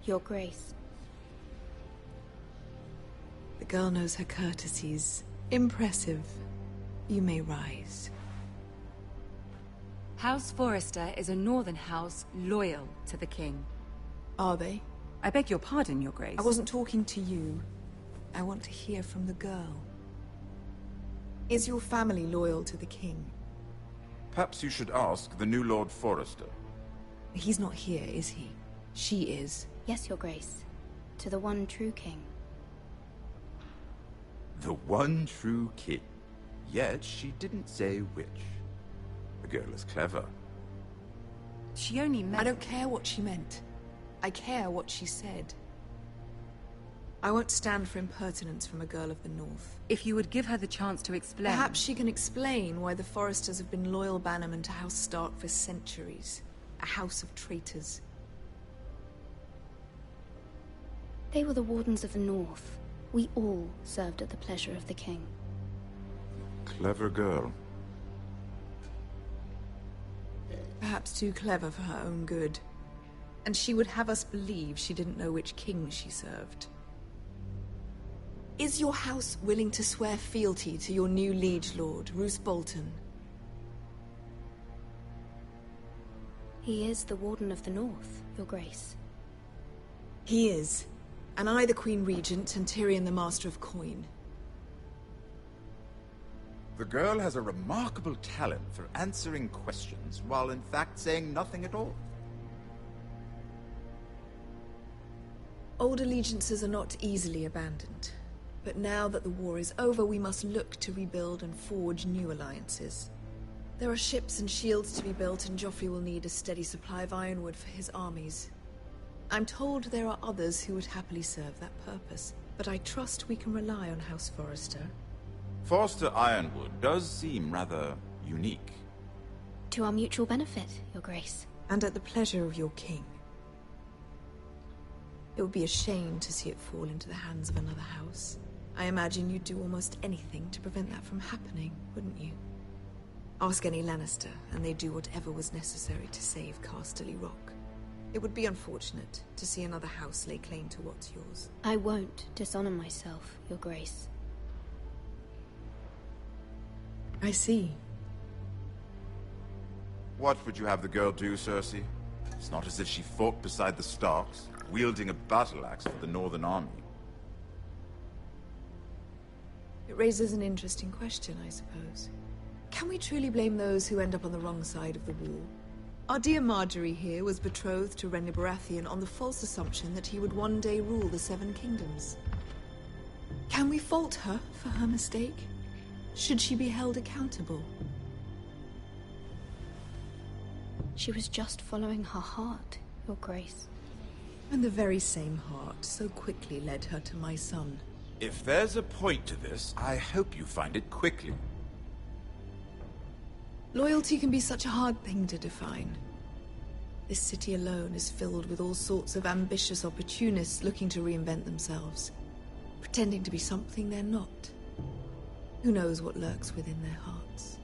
Your Grace. The girl knows her courtesies. Impressive. You may rise. House Forrester is a northern house loyal to the king. Are they? I beg your pardon, Your Grace. I wasn't talking to you. I want to hear from the girl. Is your family loyal to the king? Perhaps you should ask the new Lord Forrester. He's not here, is he? She is. Yes, Your Grace. To the one true king. The one true king. Yet she didn't say which. The girl is clever. She only meant... I don't care what she meant. I care what she said. I won't stand for impertinence from a girl of the North. If you would give her the chance to explain... Perhaps she can explain why the Forresters have been loyal bannermen to House Stark for centuries. A house of traitors. They were the Wardens of the North. We all served at the pleasure of the king. Clever girl. Perhaps too clever for her own good. And she would have us believe she didn't know which king she served. Is your house willing to swear fealty to your new liege lord, Roose Bolton? He is the Warden of the North, Your Grace. He is. And I the Queen Regent and Tyrion the Master of Coin. The girl has a remarkable talent for answering questions while in fact saying nothing at all. Old allegiances are not easily abandoned. But now that the war is over, we must look to rebuild and forge new alliances. There are ships and shields to be built, and Joffrey will need a steady supply of ironwood for his armies. I'm told there are others who would happily serve that purpose, but I trust we can rely on House Forrester. Forster Ironwood does seem rather unique. To our mutual benefit, Your Grace. And at the pleasure of your king. It would be a shame to see it fall into the hands of another house. I imagine you'd do almost anything to prevent that from happening, wouldn't you? Ask any Lannister, and they'd do whatever was necessary to save Casterly Rock. It would be unfortunate to see another house lay claim to what's yours. I won't dishonor myself, Your Grace. I see. What would you have the girl do, Cersei? It's not as if she fought beside the Starks, wielding a battle axe for the Northern Army. It raises an interesting question, I suppose. Can we truly blame those who end up on the wrong side of the war? Our dear Marjorie here was betrothed to Renly Baratheon on the false assumption that he would one day rule the Seven Kingdoms. Can we fault her for her mistake? Should she be held accountable? She was just following her heart, Your Grace. And the very same heart so quickly led her to my son. If there's a point to this, I hope you find it quickly. Loyalty can be such a hard thing to define. This city alone is filled with all sorts of ambitious opportunists looking to reinvent themselves, pretending to be something they're not. Who knows what lurks within their hearts?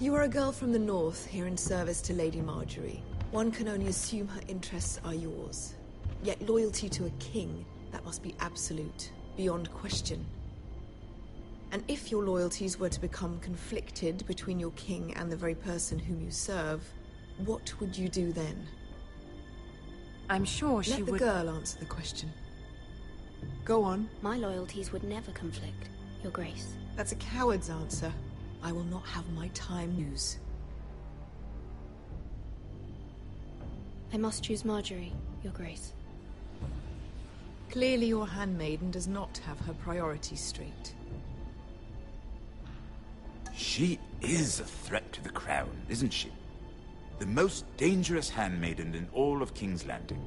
You are a girl from the north, here in service to Lady Marjorie. One can only assume her interests are yours. Yet loyalty to a king, that must be absolute, beyond question. And if your loyalties were to become conflicted between your king and the very person whom you serve, what would you do then? I'm sure she would... Let the girl answer the question. Go on. My loyalties would never conflict, Your Grace. That's a coward's answer. I will not have my time used. I must choose Marjorie, Your Grace. Clearly your handmaiden does not have her priorities straight. She is a threat to the crown, isn't she? The most dangerous handmaiden in all of King's Landing.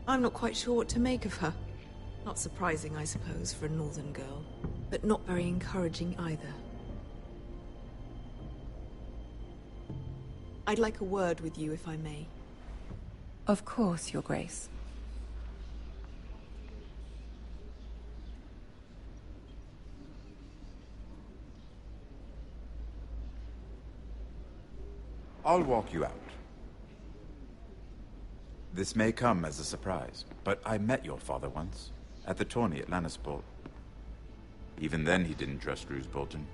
I'm not quite sure what to make of her. Not surprising, I suppose, for a northern girl, but not very encouraging either. I'd like a word with you, if I may. Of course, Your Grace. I'll walk you out. This may come as a surprise, but I met your father once, at the tourney at Lannisport. Even then he didn't trust Roose Bolton.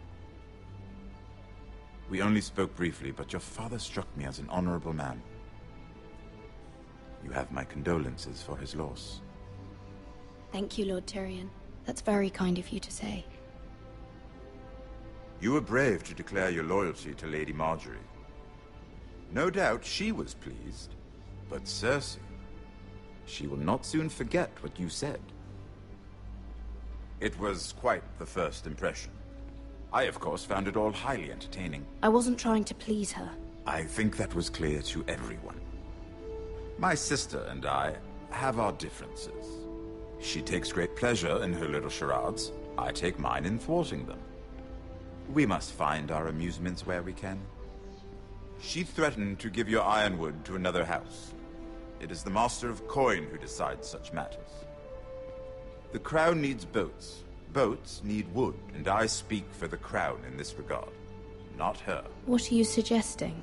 We only spoke briefly, but your father struck me as an honorable man. You have my condolences for his loss. Thank you, Lord Tyrion. That's very kind of you to say. You were brave to declare your loyalty to Lady Marjorie. No doubt she was pleased, but Cersei, she will not soon forget what you said. It was quite the first impression. I, of course, found it all highly entertaining. I wasn't trying to please her. I think that was clear to everyone. My sister and I have our differences. She takes great pleasure in her little charades. I take mine in thwarting them. We must find our amusements where we can. She threatened to give your ironwood to another house. It is the Master of Coin who decides such matters. The Crown needs boats. Boats need wood, and I speak for the Crown in this regard, not her. What are you suggesting?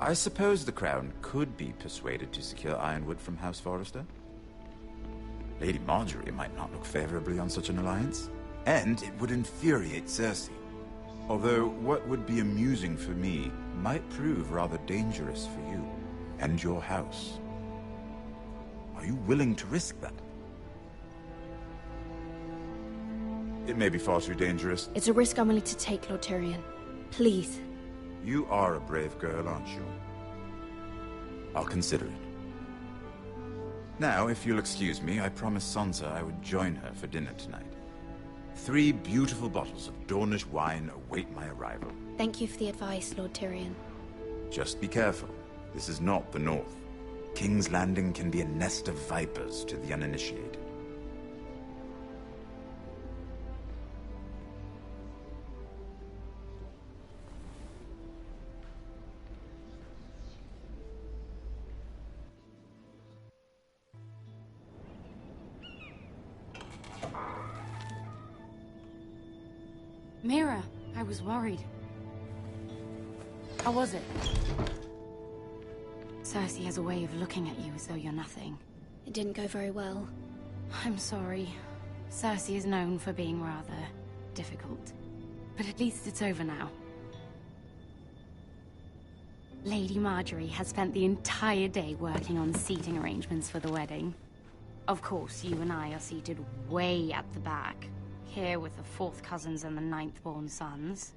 I suppose the Crown could be persuaded to secure ironwood from House Forrester. Lady Marjorie might not look favorably on such an alliance, and it would infuriate Cersei. Although what would be amusing for me might prove rather dangerous for you and your house. Are you willing to risk that? It may be far too dangerous. It's a risk I'm willing to take, Lord Tyrion. Please. You are a brave girl, aren't you? I'll consider it. Now, if you'll excuse me, I promised Sansa I would join her for dinner tonight. 3 beautiful bottles of Dornish wine await my arrival. Thank you for the advice, Lord Tyrion. Just be careful. This is not the North. King's Landing can be a nest of vipers to the uninitiated. Mira, I was worried. How was it? Cersei has a way of looking at you as though you're nothing. It didn't go very well. I'm sorry. Cersei is known for being rather difficult. But at least it's over now. Lady Marjorie has spent the entire day working on seating arrangements for the wedding. Of course, you and I are seated way at the back. Here with the 4th cousins and the 9th-born sons.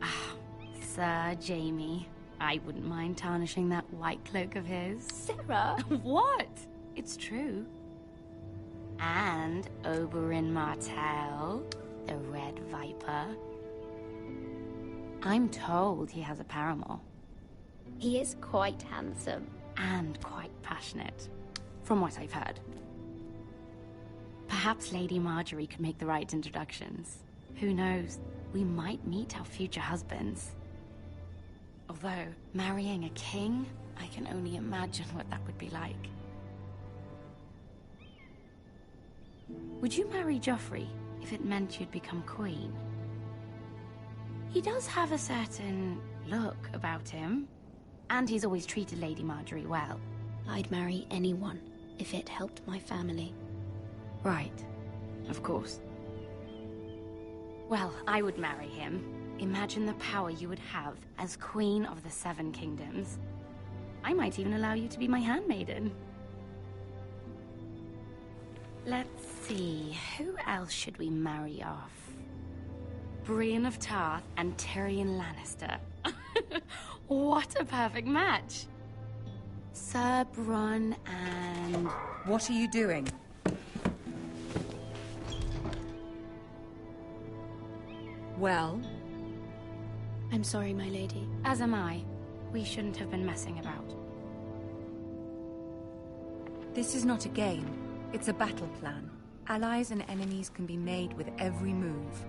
Ah, Sir Jaime. I wouldn't mind tarnishing that white cloak of his. Sarah! What? It's true. And Oberyn Martell, the Red Viper. I'm told he has a paramour. He is quite handsome. And quite passionate, from what I've heard. Perhaps Lady Marjorie could make the right introductions. Who knows? We might meet our future husbands. Although, marrying a king, I can only imagine what that would be like. Would you marry Joffrey if it meant you'd become queen? He does have a certain look about him, and he's always treated Lady Marjorie well. I'd marry anyone if it helped my family. Right, of course. Well, I would marry him. Imagine the power you would have as Queen of the Seven Kingdoms. I might even allow you to be my handmaiden. Let's see, who else should we marry off? Brienne of Tarth and Tyrion Lannister. What a perfect match! Sir Bronn and... What are you doing? Well? I'm sorry, my lady. As am I. We shouldn't have been messing about. This is not a game. It's a battle plan. Allies and enemies can be made with every move.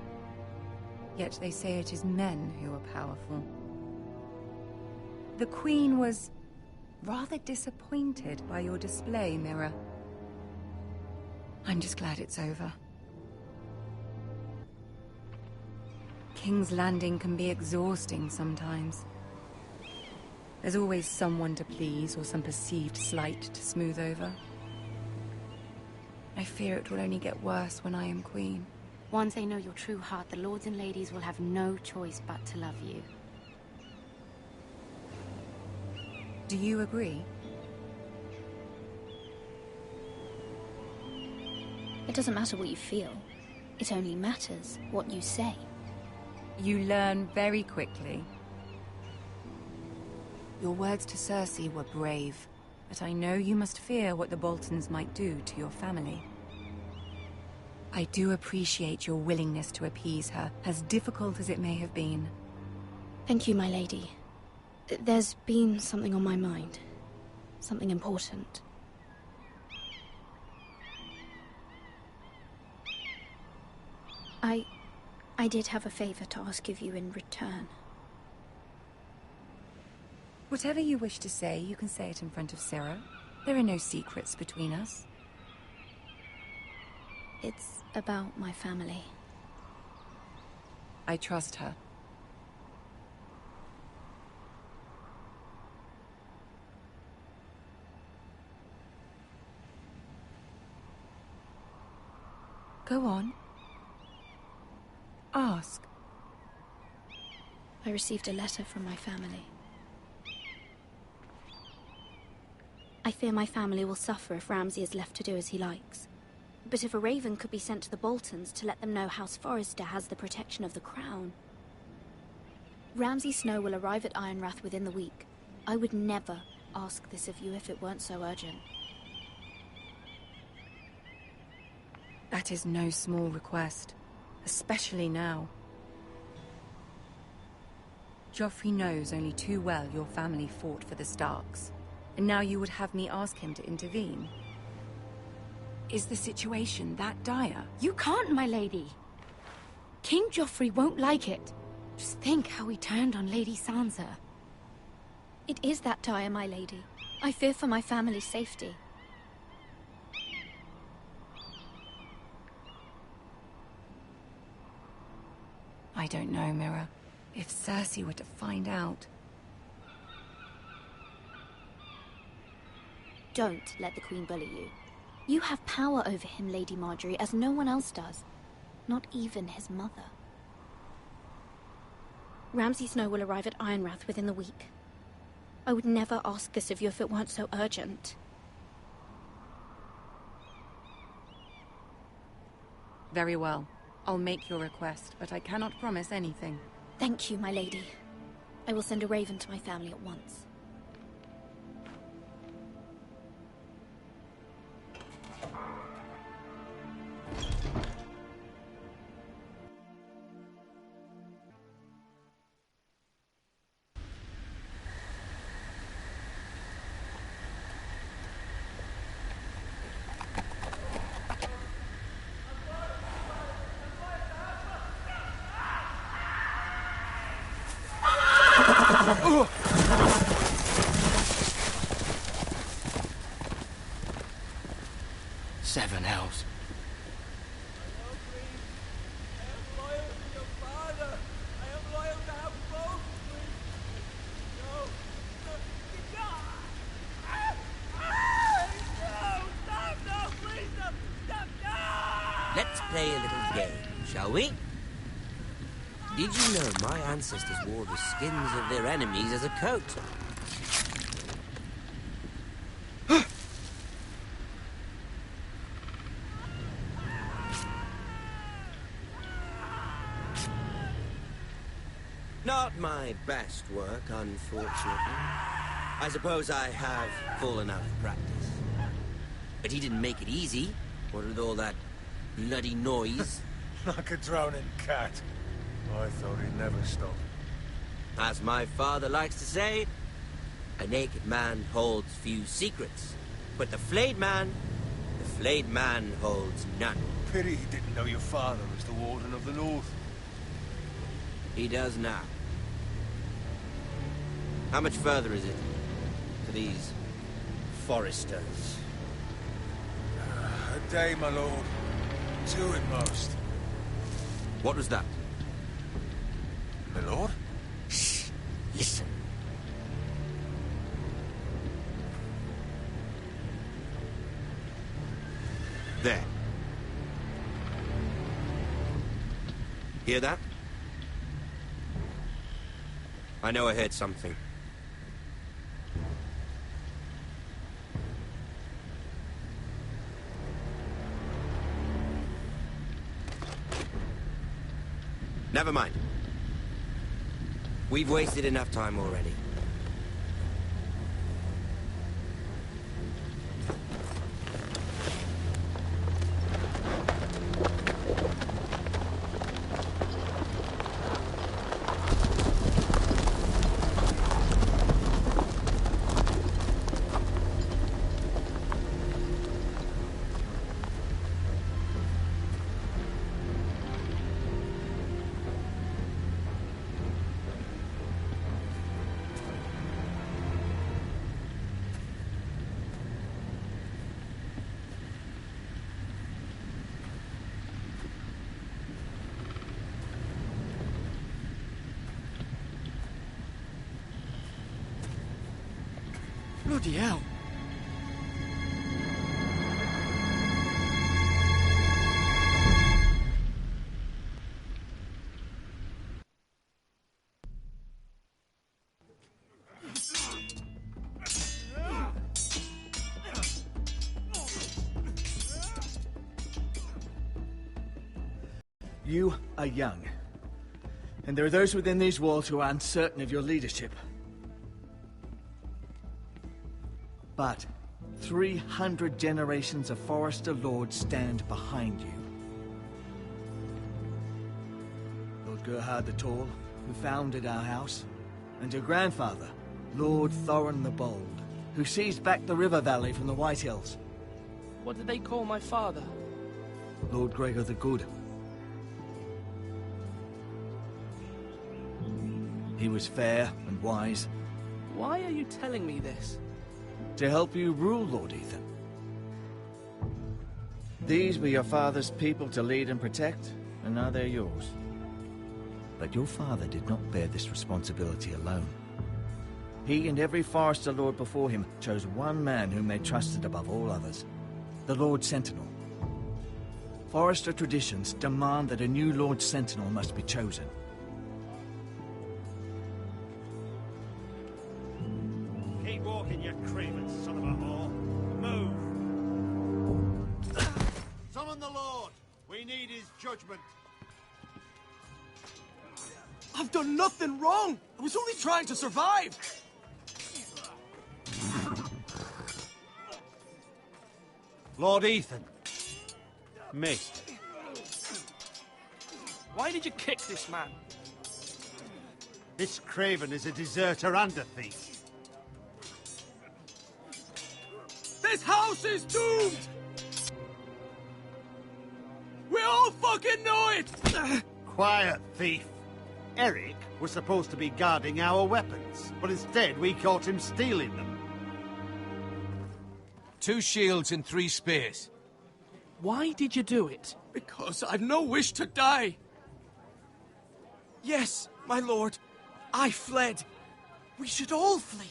Yet they say it is men who are powerful. The Queen was rather disappointed by your display, Mira. I'm just glad it's over. King's Landing can be exhausting sometimes. There's always someone to please or some perceived slight to smooth over. I fear it will only get worse when I am queen. Once they know your true heart, the lords and ladies will have no choice but to love you. Do you agree? It doesn't matter what you feel. It only matters what you say. You learn very quickly. Your words to Cersei were brave, but I know you must fear what the Boltons might do to your family. I do appreciate your willingness to appease her, as difficult as it may have been. Thank you, my lady. There's been something on my mind. Something important. I did have a favor to ask of you in return. Whatever you wish to say, you can say it in front of Sarah. There are no secrets between us. It's about my family. I trust her. Go on. Ask. I received a letter from my family. I fear my family will suffer if Ramsay is left to do as he likes. But if a raven could be sent to the Boltons to let them know House Forrester has the protection of the crown. Ramsay Snow will arrive at Ironrath within the week. I would never ask this of you if it weren't so urgent. That is no small request, especially now. Joffrey knows only too well your family fought for the Starks, and now you would have me ask him to intervene. Is the situation that dire? You can't, my lady. King Joffrey won't like it. Just think how he turned on Lady Sansa. It is that dire, my lady. I fear for my family's safety. I don't know, Mira. If Cersei were to find out... Don't let the Queen bully you. You have power over him, Lady Marjorie, as no one else does. Not even his mother. Ramsay Snow will arrive at Ironrath within the week. I would never ask this of you if it weren't so urgent. Very well. I'll make your request, but I cannot promise anything. Thank you, my lady. I will send a raven to my family at once. Seven hells. Let's play a little game, shall we? Did you know my ancestors wore the skins of their enemies as a coat? Not my best work, unfortunately. I suppose I have fallen out of practice. But he didn't make it easy. What with all that bloody noise? Like a drowning cat. I thought he'd never stop. As my father likes to say, a naked man holds few secrets. But the flayed man holds none. Pity he didn't know your father was the Warden of the North. He does now. How much further is it to these Forresters? A day, my lord. Two at most. What was that? My lord? Shh. Listen. There. Hear that? I know I heard something. Never mind. We've wasted enough time already. Bloody hell. You are young, and there are those within these walls who are uncertain of your leadership. But 300 generations of Forrester lords stand behind you. Lord Gerhard the Tall, who founded our house, and your grandfather, Lord Thorin the Bold, who seized back the river valley from the White Hills. What did they call my father? Lord Gregor the Good. He was fair and wise. Why are you telling me this? To help you rule, Lord Ethan. These were your father's people to lead and protect, and now they're yours. But your father did not bear this responsibility alone. He and every Forrester lord before him chose one man whom they trusted above all others, the Lord Sentinel. Forrester traditions demand that a new Lord Sentinel must be chosen. Keep walking, you craven son of a whore. Move! Summon the Lord! We need his judgment. I've done nothing wrong! I was only trying to survive! Lord Ethan. Missed. Why did you kick this man? This craven is a deserter and a thief. This house is doomed! We all fucking know it! Quiet, thief. Eric was supposed to be guarding our weapons, but instead we caught him stealing them. 2 shields and 3 spears. Why did you do it? Because I've no wish to die. Yes, my lord. I fled. We should all flee.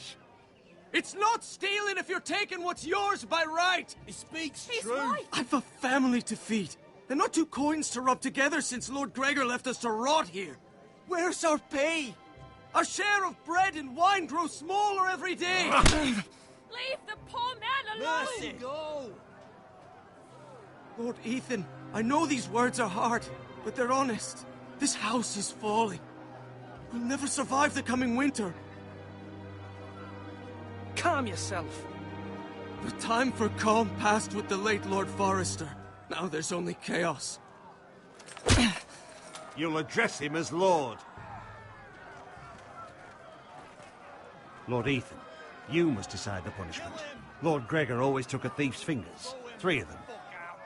It's not stealing if you're taking what's yours by right. He speaks He's true. right. I've a family to feed, and not 2 coins to rub together since Lord Gregor left us to rot here. Where's our pay? Our share of bread and wine grows smaller every day. Leave the poor man alone! Mercy, go! Lord Ethan, I know these words are hard, but they're honest. This house is falling. We'll never survive the coming winter. Calm yourself. The time for calm passed with the late Lord Forrester. Now there's only chaos. You'll address him as Lord. Lord Ethan, you must decide the punishment. Lord Gregor always took a thief's fingers. 3 of them.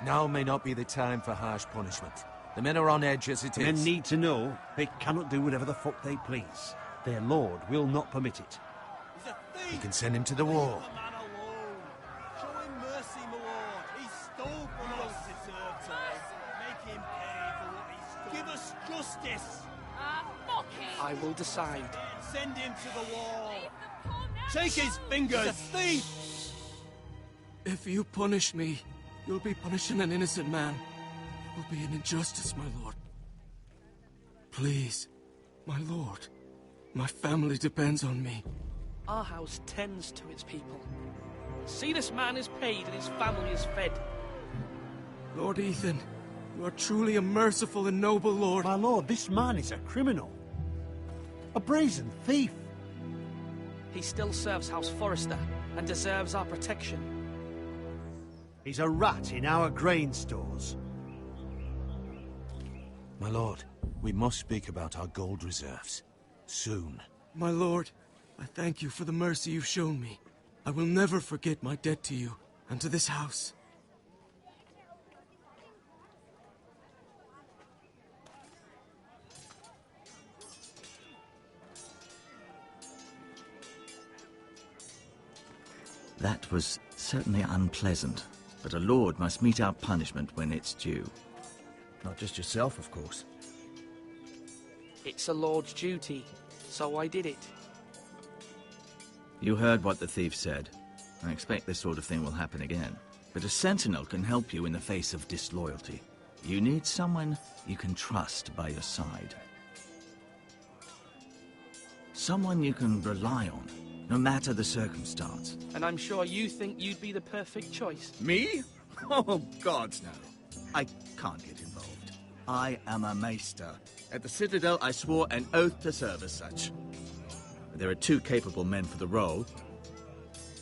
Now may not be the time for harsh punishment. The men are on edge as it is. Men need to know they cannot do whatever the fuck they please. Their lord will not permit it. You can send him to the wall. Show him mercy, my lord. He stole from us. Make him pay for what he stole. Give us justice. Fuck him! I will decide. Send him to the wall. Take his fingers. He's a thief. If you punish me, you'll be punishing an innocent man. It will be an injustice, my lord. Please, my lord. My family depends on me. Our house tends to its people. See, this man is paid and his family is fed. Lord Ethan, you are truly a merciful and noble lord. My lord, this man is a criminal. A brazen thief. He still serves House Forrester and deserves our protection. He's a rat in our grain stores. My lord, we must speak about our gold reserves. Soon. My lord, I thank you for the mercy you've shown me. I will never forget my debt to you and to this house. That was certainly unpleasant, but a lord must meet our punishment when it's due. Not just yourself, of course. It's a lord's duty, so I did it. You heard what the thief said. I expect this sort of thing will happen again. But a sentinel can help you in the face of disloyalty. You need someone you can trust by your side. Someone you can rely on, no matter the circumstance. And I'm sure you think you'd be the perfect choice. Me? Oh, gods, no. I can't get involved. I am a maester. At the Citadel, I swore an oath to serve as such. There are 2 capable men for the role.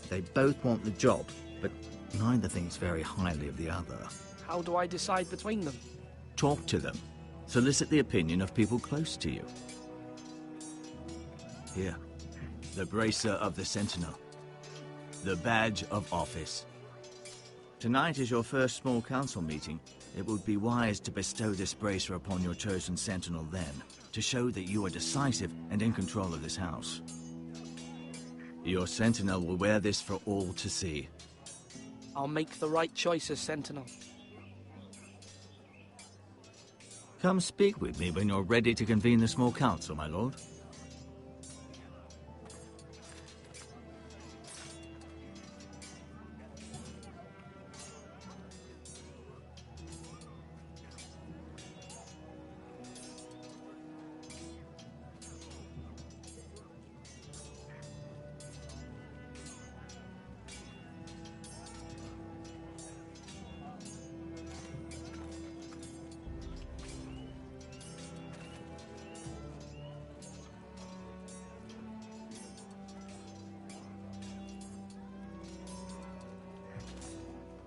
They both want the job, but neither thinks very highly of the other. How do I decide between them? Talk to them. Solicit the opinion of people close to you. Here, the bracer of the Sentinel. The badge of office. Tonight is your first small council meeting. It would be wise to bestow this bracer upon your chosen Sentinel then, to show that you are decisive and in control of this house. Your Sentinel will wear this for all to see. I'll make the right choice as Sentinel. Come speak with me when you're ready to convene the small council, my lord.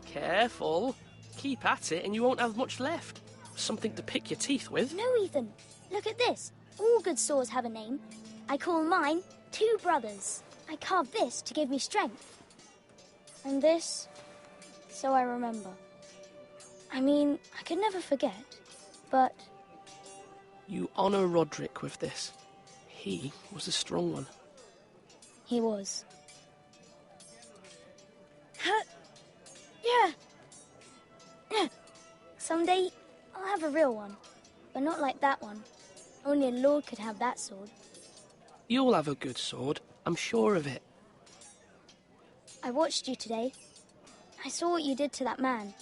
Careful. Keep at it and you won't have much left. Something to pick your teeth with. No, Ethan. Look at this. All good swords have a name. I call mine 2 Brothers. I carved this to give me strength. And this, so I remember. I mean, I could never forget, but You honor Roderick with this. He was a strong one. He was. Yeah. Someday, I'll have a real one. But not like that one. Only a lord could have that sword. You'll have a good sword. I'm sure of it. I watched you today. I saw what you did to that man.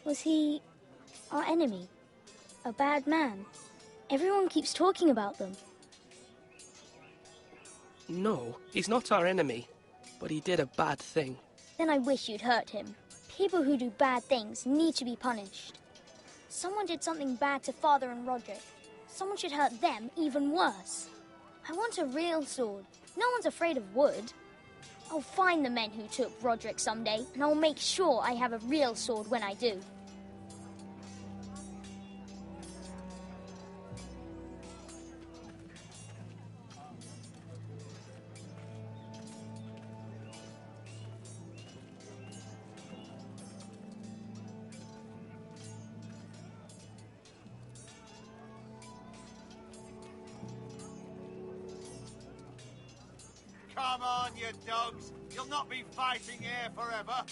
Was he our enemy? A bad man? Everyone keeps talking about them. No, he's not our enemy. But he did a bad thing. Then I wish you'd hurt him. People who do bad things need to be punished. Someone did something bad to Father and Roderick. Someone should hurt them even worse. I want a real sword. No one's afraid of wood. I'll find the men who took Roderick someday, and I'll make sure I have a real sword when I do. Come on, you dogs. You'll not be fighting here forever.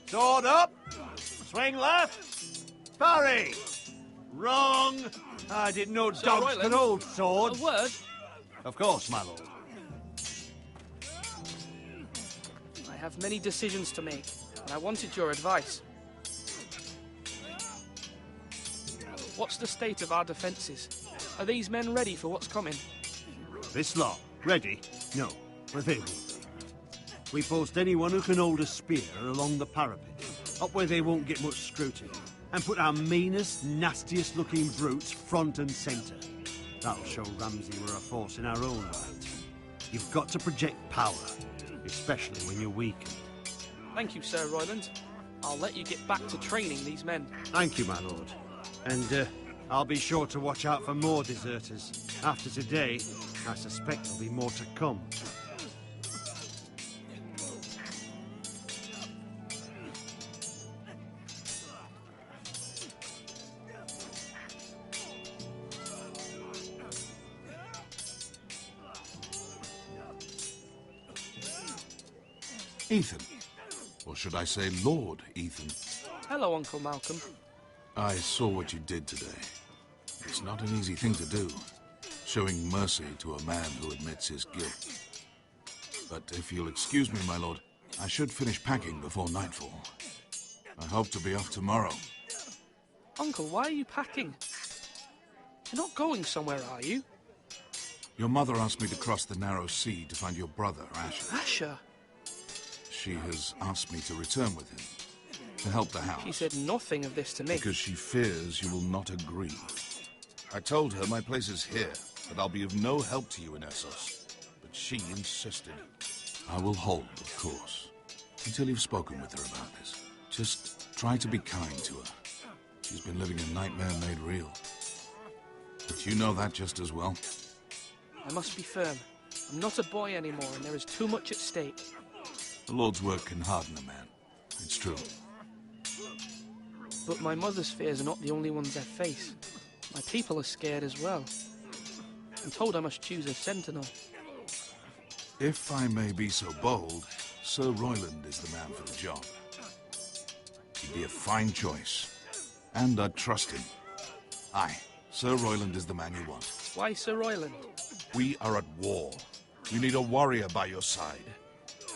Sword up. Swing left. Parry. Wrong. I didn't know Sir dogs Royland, could hold swords. A word? Of course, my lord. I have many decisions to make, and I wanted your advice. What's the state of our defences? Are these men ready for what's coming? This lot, ready? No, but they will be. We post anyone who can hold a spear along the parapet, up where they won't get much scrutiny, and put our meanest, nastiest looking brutes front and centre. That'll show Ramsay we're a force in our own right. You've got to project power, especially when you're weakened. Thank you, Sir Royland. I'll let you get back to training these men. Thank you, my lord. And I'll be sure to watch out for more deserters. After today, I suspect there'll be more to come. Ethan. Or should I say Lord Ethan? Hello, Uncle Malcolm. I saw what you did today. It's not an easy thing to do, showing mercy to a man who admits his guilt. But if you'll excuse me, my lord, I should finish packing before nightfall. I hope to be off tomorrow. Uncle, why are you packing? You're not going somewhere, are you? Your mother asked me to cross the narrow sea to find your brother, Asher. Asher? She has asked me to return with him, to help the house. She said nothing of this to me. Because she fears you will not agree. I told her my place is here, that I'll be of no help to you in Essos. But she insisted. I will hold, of course, until you've spoken with her about this. Just try to be kind to her. She's been living a nightmare made real. But you know that just as well. I must be firm. I'm not a boy anymore, and there is too much at stake. The Lord's work can harden a man. It's true. But my mother's fears are not the only ones I face. My people are scared as well. I'm told I must choose a sentinel. If I may be so bold, Sir Royland is the man for the job. He'd be a fine choice. And I'd trust him. Aye, Sir Royland is the man you want. Why Sir Royland? We are at war. You need a warrior by your side.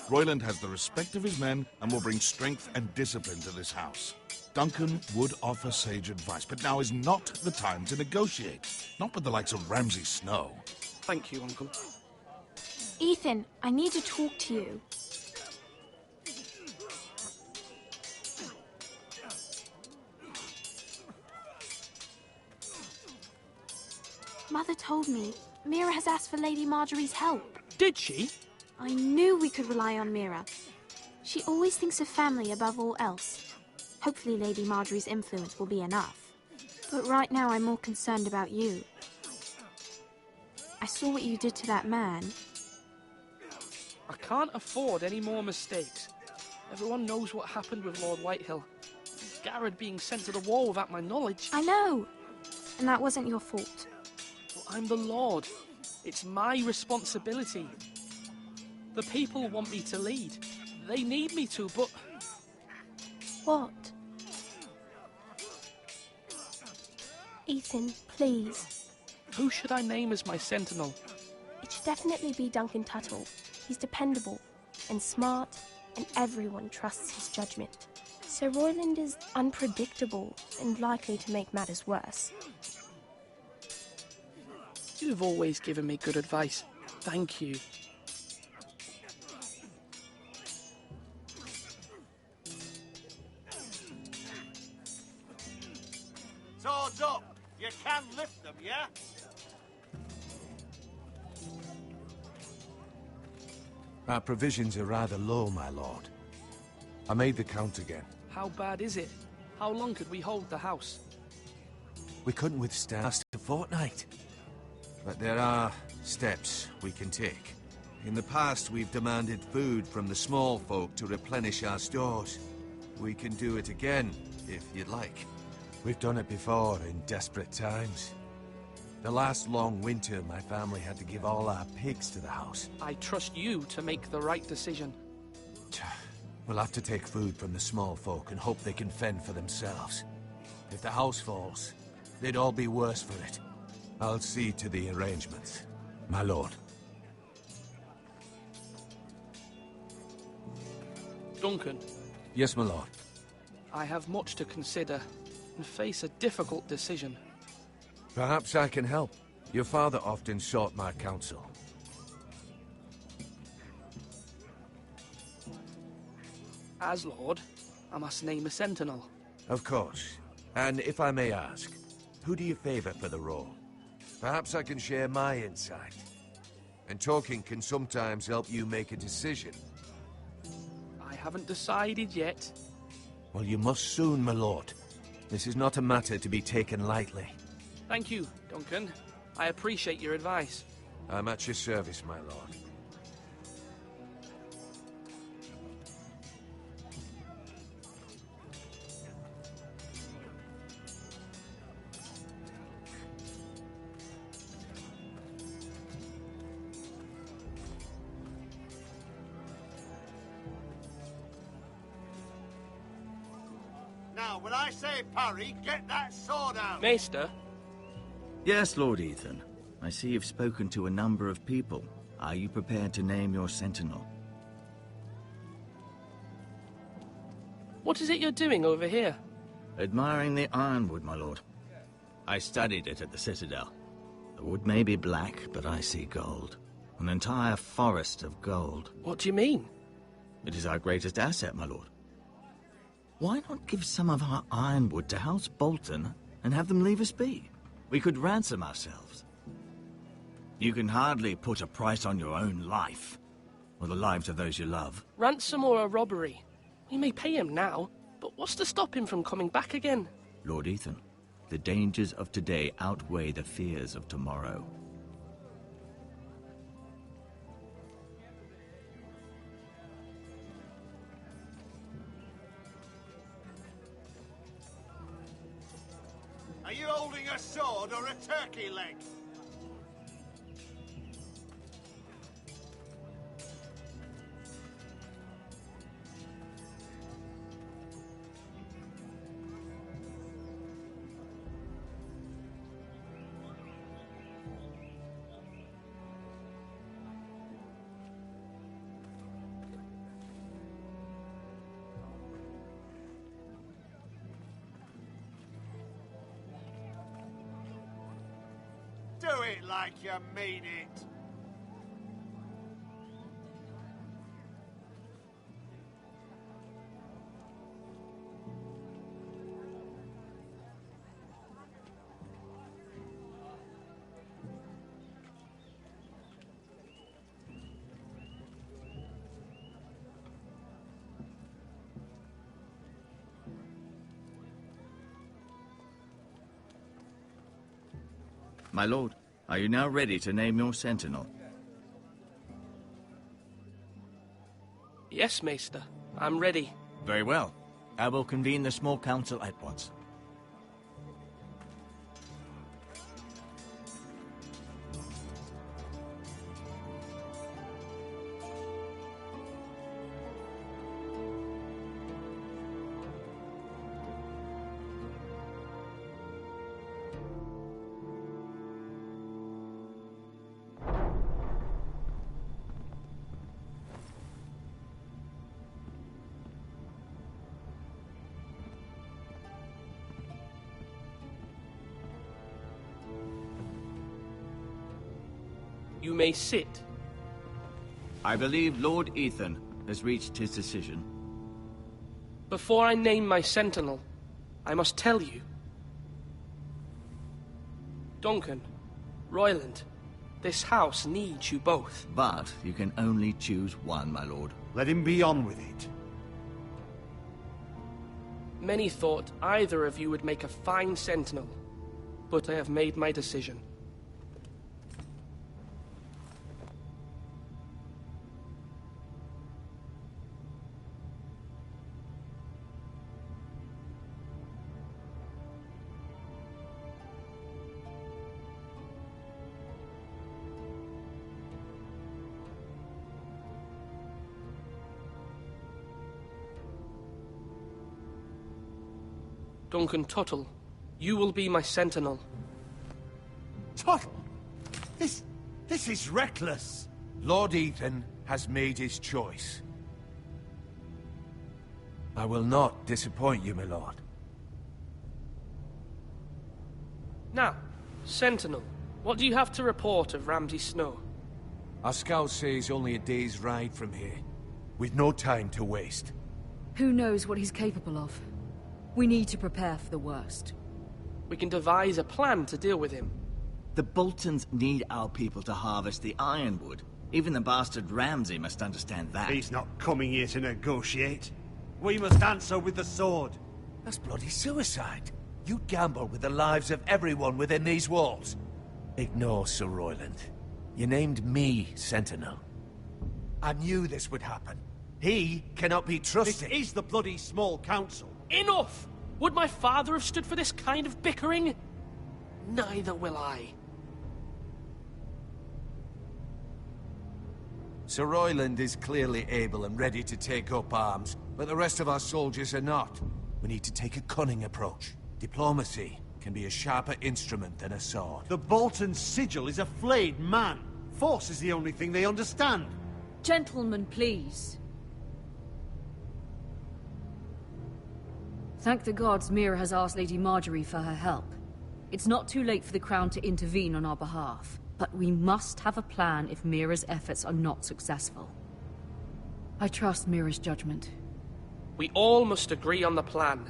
Royland has the respect of his men and will bring strength and discipline to this house. Duncan would offer sage advice, but now is not the time to negotiate. Not with the likes of Ramsay Snow. Thank you, Uncle. Ethan, I need to talk to you. Mother told me Mira has asked for Lady Marjorie's help. Did she? I knew we could rely on Mira. She always thinks of family above all else. Hopefully Lady Marjorie's influence will be enough. But right now I'm more concerned about you. I saw what you did to that man. I can't afford any more mistakes. Everyone knows what happened with Lord Whitehill. Garrett being sent to the wall without my knowledge. I know. And that wasn't your fault. Well, I'm the Lord. It's my responsibility. The people want me to lead. They need me to, but... What? Ethan, please. Who should I name as my sentinel? It should definitely be Duncan Tuttle. He's dependable and smart, and everyone trusts his judgment. Sir Royland is unpredictable and likely to make matters worse. You've always given me good advice. Thank you. Swords up! You can lift them, yeah? Our provisions are rather low, my lord. I made the count again. How bad is it? How long could we hold the house? We couldn't withstand us a fortnight. But there are steps we can take. In the past, we've demanded food from the small folk to replenish our stores. We can do it again, if you'd like. We've done it before in desperate times. The last long winter, my family had to give all our pigs to the house. I trust you to make the right decision. We'll have to take food from the small folk and hope they can fend for themselves. If the house falls, they'd all be worse for it. I'll see to the arrangements, my lord. Duncan. Yes, my lord. I have much to consider and face a difficult decision. Perhaps I can help. Your father often sought my counsel. As Lord, I must name a sentinel. Of course. And if I may ask, who do you favor for the role? Perhaps I can share my insight. And talking can sometimes help you make a decision. I haven't decided yet. Well, you must soon, my lord. This is not a matter to be taken lightly. Thank you, Duncan. I appreciate your advice. I'm at your service, my lord. Now, when I say parry, get that sword out! Maester? Yes, Lord Ethan. I see you've spoken to a number of people. Are you prepared to name your sentinel? What is it you're doing over here? Admiring the ironwood, my lord. I studied it at the Citadel. The wood may be black, but I see gold. An entire forest of gold. What do you mean? It is our greatest asset, my lord. Why not give some of our ironwood to House Bolton and have them leave us be? We could ransom ourselves. You can hardly put a price on your own life, or the lives of those you love. Ransom or a robbery? We may pay him now, but what's to stop him from coming back again? Lord Ethan, the dangers of today outweigh the fears of tomorrow. Are you holding a sword or a turkey leg? Do it like you mean it. My lord, Are you now ready to name your sentinel? Yes, Maester. I'm ready. Very well. I will convene the small council at once. You may sit. I believe Lord Ethan has reached his decision. Before I name my sentinel, I must tell you. Duncan, Royland, this house needs you both. But you can only choose one, my lord. Let him be on with it. Many thought either of you would make a fine sentinel, but I have made my decision. Duncan Tuttle, you will be my sentinel. Tuttle? This is reckless. Lord Ethan has made his choice. I will not disappoint you, my lord. Now, sentinel, what do you have to report of Ramsay Snow? Our scouts say he's only a day's ride from here, with no time to waste. Who knows what he's capable of? We need to prepare for the worst. We can devise a plan to deal with him. The Boltons need our people to harvest the ironwood. Even the bastard Ramsay must understand that. He's not coming here to negotiate. We must answer with the sword. That's bloody suicide. You gamble with the lives of everyone within these walls. Ignore Sir Royland. You named me Sentinel. I knew this would happen. He cannot be trusted. This is the bloody small council. Enough! Would my father have stood for this kind of bickering? Neither will I. Sir Royland is clearly able and ready to take up arms, but the rest of our soldiers are not. We need to take a cunning approach. Diplomacy can be a sharper instrument than a sword. The Bolton sigil is a flayed man. Force is the only thing they understand. Gentlemen, please. Thank the gods Mira has asked Lady Marjorie for her help. It's not too late for the Crown to intervene on our behalf, but we must have a plan if Mira's efforts are not successful. I trust Mira's judgment. We all must agree on the plan.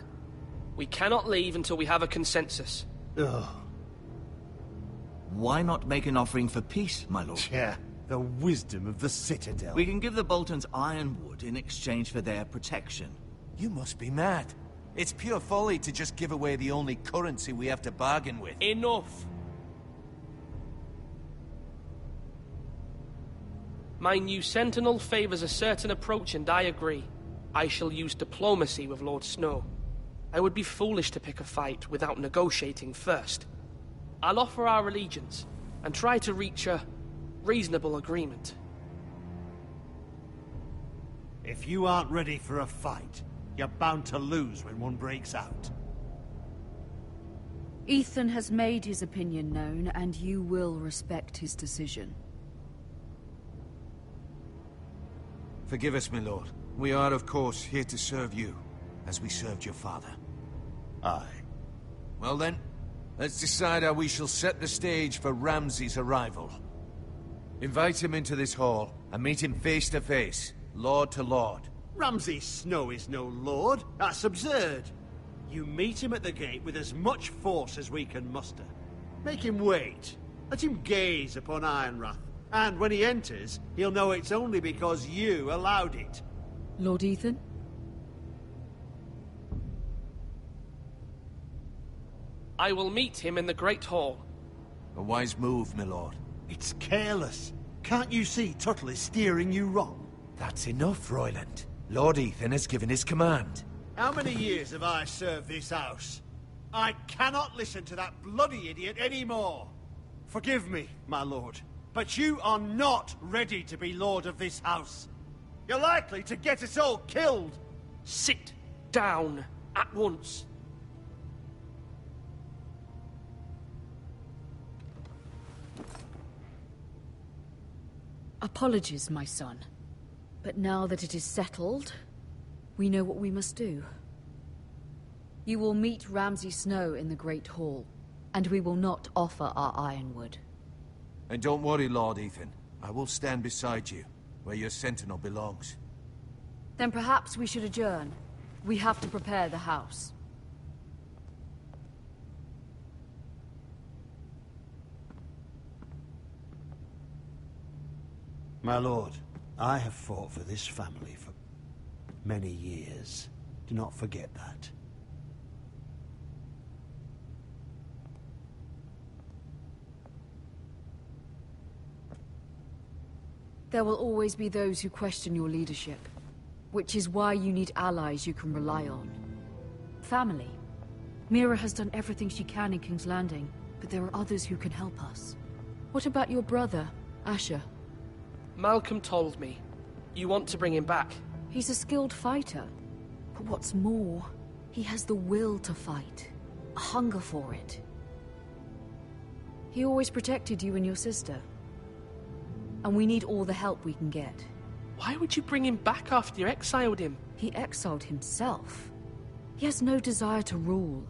We cannot leave until we have a consensus. Ugh. Why not make an offering for peace, my lord? Yeah, the wisdom of the Citadel. We can give the Boltons ironwood in exchange for their protection. You must be mad. It's pure folly to just give away the only currency we have to bargain with. Enough! My new sentinel favors a certain approach, and I agree. I shall use diplomacy with Lord Snow. I would be foolish to pick a fight without negotiating first. I'll offer our allegiance, and try to reach a reasonable agreement. If you aren't ready for a fight, you're bound to lose when one breaks out. Ethan has made his opinion known, and you will respect his decision. Forgive us, my lord. We are, of course, here to serve you, as we served your father. Aye. Well then, let's decide how we shall set the stage for Ramsay's arrival. Invite him into this hall, and meet him face to face, lord to lord. Ramsay Snow is no lord. That's absurd. You meet him at the gate with as much force as we can muster. Make him wait. Let him gaze upon Ironrath. And when he enters, he'll know it's only because you allowed it. Lord Ethan? I will meet him in the Great Hall. A wise move, my lord. It's careless. Can't you see Tuttle is steering you wrong? That's enough, Royland. Lord Ethan has given his command. How many years have I served this house? I cannot listen to that bloody idiot anymore. Forgive me, my lord, but you are not ready to be lord of this house. You're likely to get us all killed. Sit down at once. Apologies, my son. But now that it is settled, we know what we must do. You will meet Ramsay Snow in the Great Hall, and we will not offer our ironwood. And don't worry, Lord Ethan. I will stand beside you, where your sentinel belongs. Then perhaps we should adjourn. We have to prepare the house. My lord, I have fought for this family for many years. Do not forget that. There will always be those who question your leadership, which is why you need allies you can rely on. Family. Mira has done everything she can in King's Landing, but there are others who can help us. What about your brother, Asher? Malcolm told me. You want to bring him back? He's a skilled fighter. But what's more, he has the will to fight. A hunger for it. He always protected you and your sister. And we need all the help we can get. Why would you bring him back after you exiled him? He exiled himself. He has no desire to rule.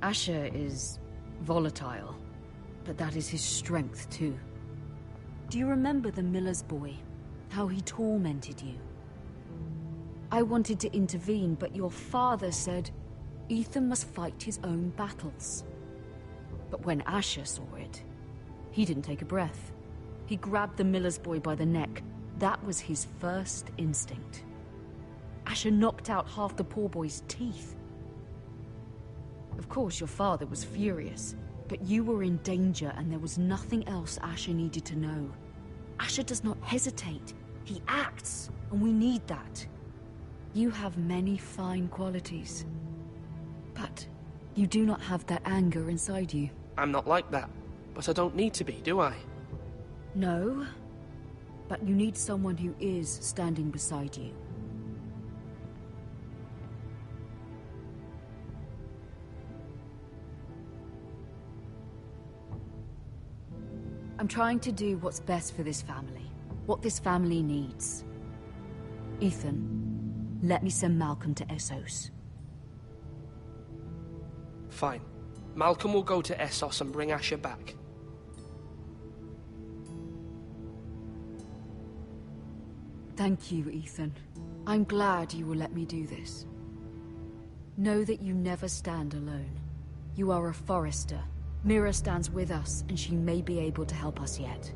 Asher is volatile, but that is his strength too. Do you remember the miller's boy? How he tormented you? I wanted to intervene, but your father said Ethan must fight his own battles. But when Asher saw it, he didn't take a breath. He grabbed the miller's boy by the neck. That was his first instinct. Asher knocked out half the poor boy's teeth. Of course, your father was furious, but you were in danger and there was nothing else Asher needed to know. Asher does not hesitate. He acts, and we need that. You have many fine qualities, but you do not have that anger inside you. I'm not like that, but I don't need to be, do I? No, but you need someone who is standing beside you. I'm trying to do what's best for this family, what this family needs. Ethan, let me send Malcolm to Essos. Fine. Malcolm will go to Essos and bring Asher back. Thank you, Ethan. I'm glad you will let me do this. Know that you never stand alone. You are a Forrester. Mira stands with us, and she may be able to help us yet.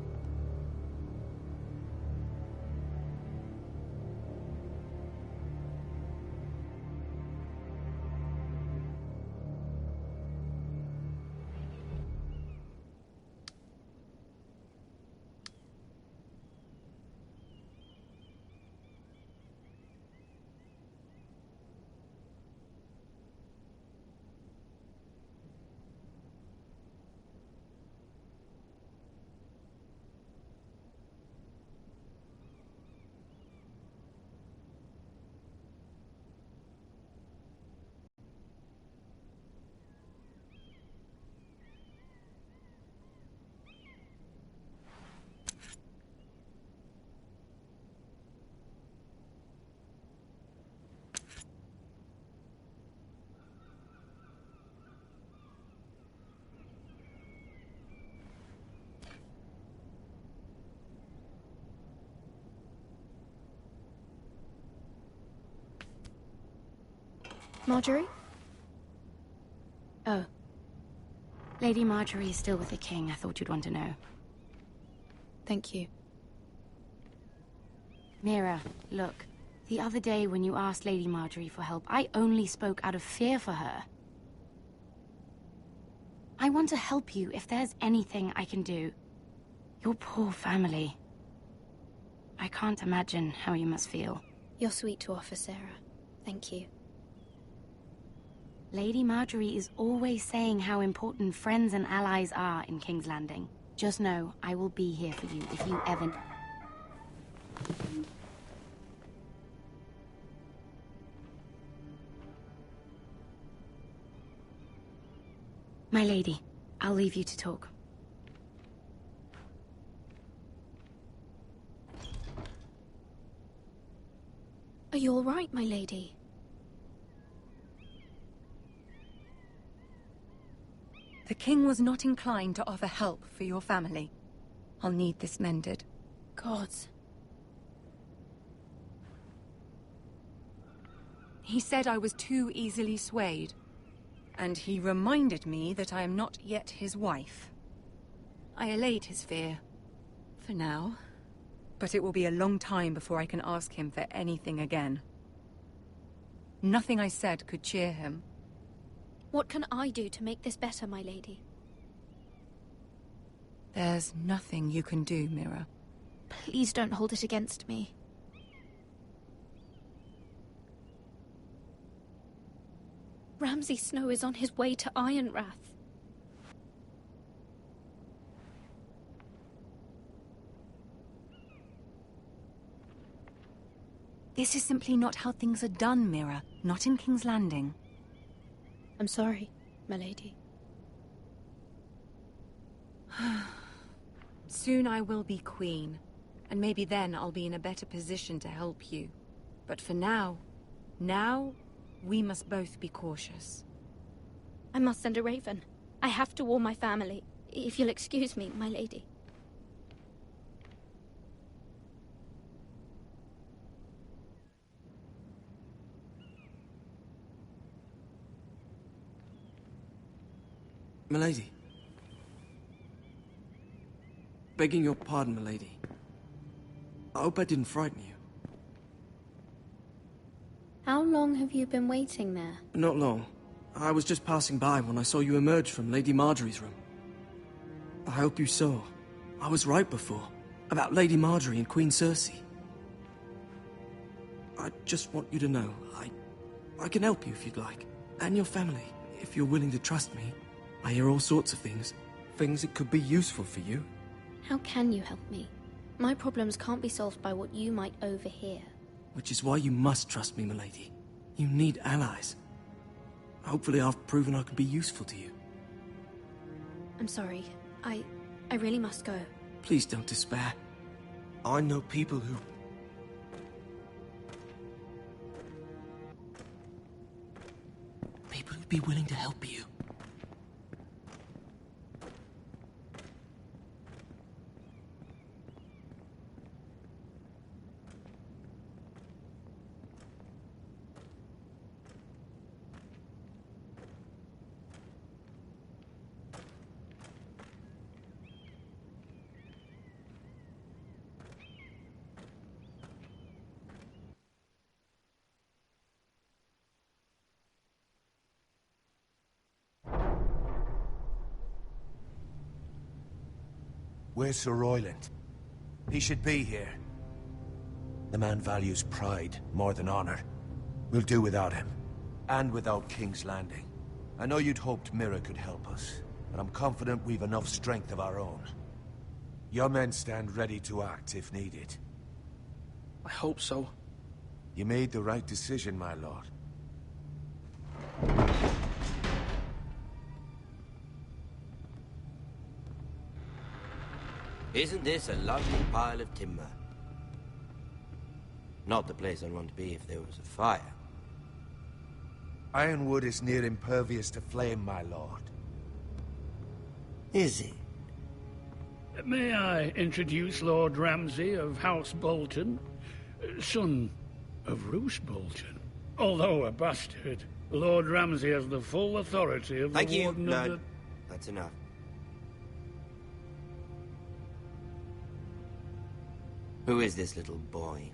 Marjorie? Oh. Lady Marjorie is still with the king. I thought you'd want to know. Thank you. Mira, look. The other day when you asked Lady Marjorie for help, I only spoke out of fear for her. want to help you if there's anything I can do. Your poor family. I can't imagine how you must feel. You're sweet to offer, Sarah. Thank you. Lady Marjorie is always saying how important friends and allies are in King's Landing. Just know, I will be here for you if you ever... My lady, I'll leave you to talk. Are you all right, my lady? The king was not inclined to offer help for your family. I'll need this mended. Gods. He said I was too easily swayed. And he reminded me that I am not yet his wife. I allayed his fear. For now. But it will be a long time before I can ask him for anything again. Nothing I said could cheer him. What can I do to make this better, my lady? There's nothing you can do, Mira. Please don't hold it against me. Ramsay Snow is on his way to Ironrath. This is simply not how things are done, Mira. Not in King's Landing. I'm sorry, my lady. Soon I will be queen, and maybe then I'll be in a better position to help you. But for now, we must both be cautious. I must send a raven. I have to warn my family. If you'll excuse me, my lady. Milady. Begging your pardon, milady. I hope I didn't frighten you. How long have you been waiting there? Not long. I was just passing by when I saw you emerge from Lady Marjorie's room. I hope you saw. I was right before. About Lady Marjorie and Queen Cersei. I just want you to know, I can help you if you'd like. And your family, if you're willing to trust me. I hear all sorts of things. Things that could be useful for you. How can you help me? My problems can't be solved by what you might overhear. Which is why you must trust me, milady. You need allies. Hopefully I've proven I can be useful to you. I'm sorry. I really must go. Please don't despair. I know people who... People who'd be willing to help you. Where's Sir Royland? He should be here. The man values pride more than honor. We'll do without him. And without King's Landing. I know you'd hoped Mira could help us, but I'm confident we've enough strength of our own. Your men stand ready to act if needed. I hope so. You made the right decision, my lord. Isn't this a lovely pile of timber? Not the place I'd want to be if there was a fire. Ironwood is near impervious to flame, my lord. Is it? May I introduce Lord Ramsay of House Bolton, son of Roose Bolton. Although a bastard, Lord Ramsay has the full authority of Thank the you, Warden Lord. of the... That's enough. Who is this little boy?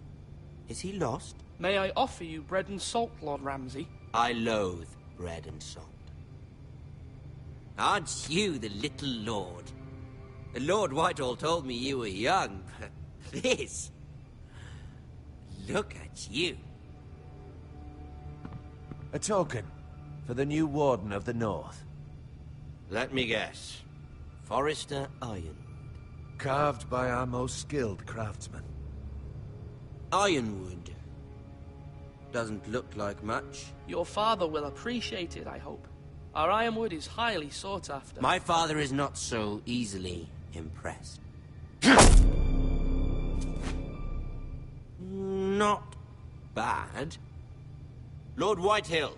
Is he lost? May I offer you bread and salt, Lord Ramsay? I loathe bread and salt. Aren't you the little lord? Lord Whitehall told me you were young, but this... Look at you. A token for the new Warden of the North. Let me guess. Forrester Ironwood. Carved by our most skilled craftsmen. Ironwood. Doesn't look like much. Your father will appreciate it, I hope. Our ironwood is highly sought after. My father is not so easily impressed. Not bad. Lord Whitehill,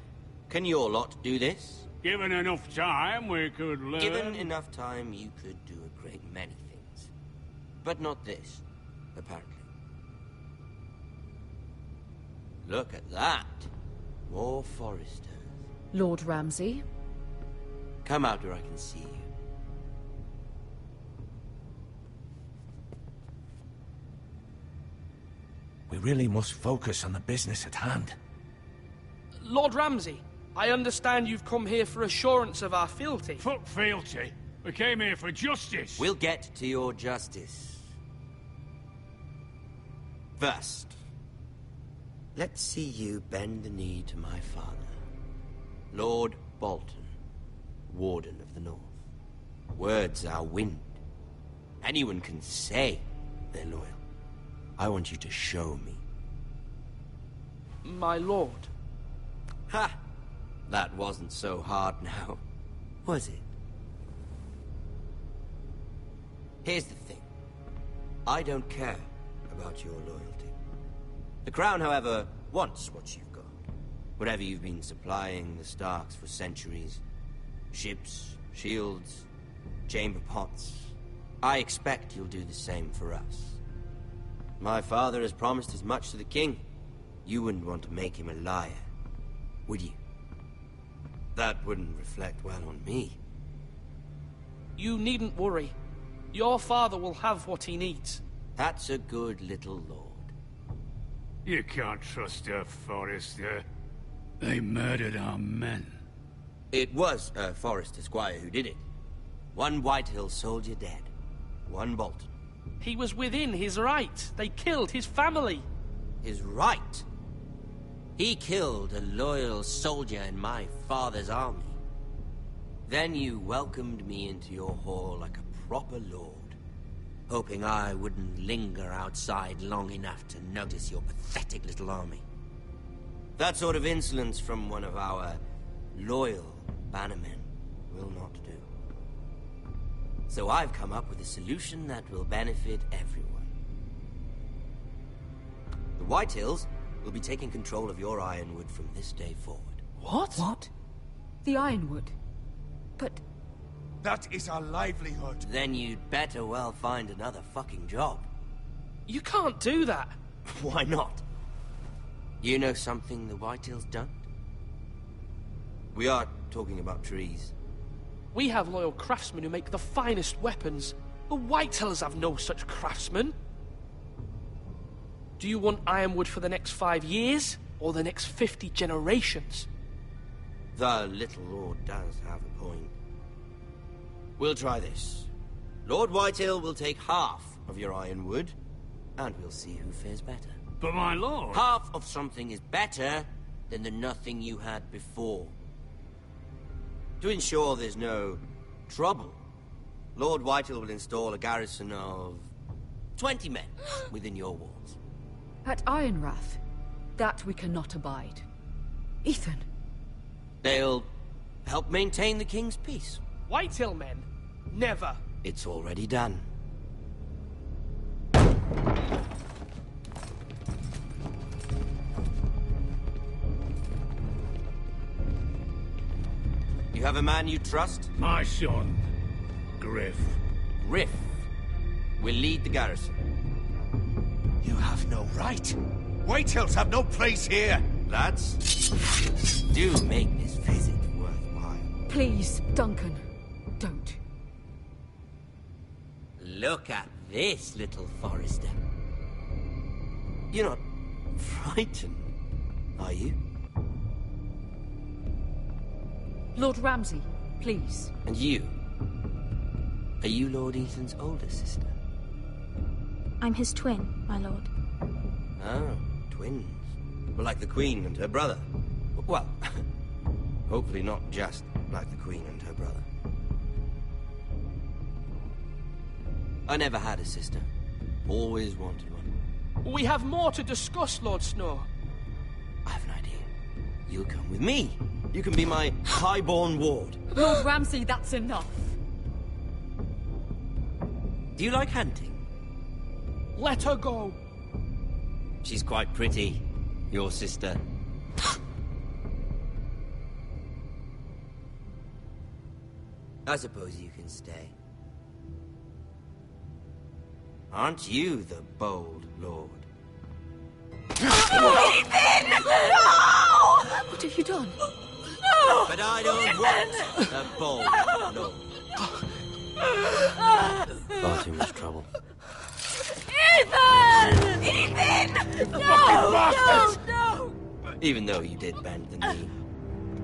can your lot do this? Given enough time, we could learn... Given enough time, you could do a great many things. But not this, apparently. Look at that. More Forresters. Lord Ramsay? Come out where I can see you. We really must focus on the business at hand. Lord Ramsay, I understand you've come here for assurance of our fealty. Fuck fealty. We came here for justice. We'll get to your justice. First, let's see you bend the knee to my father, Lord Bolton, Warden of the North. Words are wind. Anyone can say they're loyal. I want you to show me. My lord. Ha! That wasn't so hard now, was it? Here's the thing. I don't care about your loyalty. The Crown, however, wants what you've got. Whatever you've been supplying the Starks for centuries. Ships, shields, chamber pots. I expect you'll do the same for us. My father has promised as much to the king. You wouldn't want to make him a liar, would you? That wouldn't reflect well on me. You needn't worry. Your father will have what he needs. That's a good little lord. You can't trust her, Forrester. They murdered our men. It was a Forrester squire who did it. One Whitehill soldier dead. One Bolton. He was within his right. They killed his family. His right? He killed a loyal soldier in my father's army. Then you welcomed me into your hall like a proper lord, hoping I wouldn't linger outside long enough to notice your pathetic little army. That sort of insolence from one of our loyal bannermen will not do. So I've come up with a solution that will benefit everyone. The Whitehills will be taking control of your ironwood from this day forward. What? What? The ironwood? But... That is our livelihood. Then you'd better well find another fucking job. You can't do that. Why not? You know something the Whitehills don't? We are talking about trees. We have loyal craftsmen who make the finest weapons. The Whitehills have no such craftsmen. Do you want ironwood for the next 5 years, or the next 50 generations? The little lord does have a point. We'll try this. Lord Whitehill will take half of your ironwood, and we'll see who fares better. But my lord... Half of something is better than the nothing you had before. To ensure there's no trouble, Lord Whitehill will install a garrison of 20 men within your walls. At Ironrath? That we cannot abide. Ethan. They'll help maintain the king's peace. Whitehill men? Never. It's already done. You have a man you trust? My son, Griff. Griff will lead the garrison. You have no right. Whitehills have no place here. Lads, do make this visit worthwhile. Please, Duncan, don't. Look at this, little Forrester. You're not frightened, are you? Lord Ramsay, please. And you? Are you Lord Ethan's older sister? I'm his twin, my lord. Oh, twins. Well, like the Queen and her brother. Well, hopefully not just like the Queen and her brother. I never had a sister. Always wanted one. We have more to discuss, Lord Snow. I have an idea. You'll come with me. You can be my highborn ward. Lord Ramsay, that's enough. Do you like hunting? Let her go. She's quite pretty, your sister. I suppose you can stay. Aren't you the bold lord? Ethan! No! What have you done? No! But I don't want a bold lord. Far too much trouble. Ethan! Ethan! No! No! No! Even though you did bend the knee.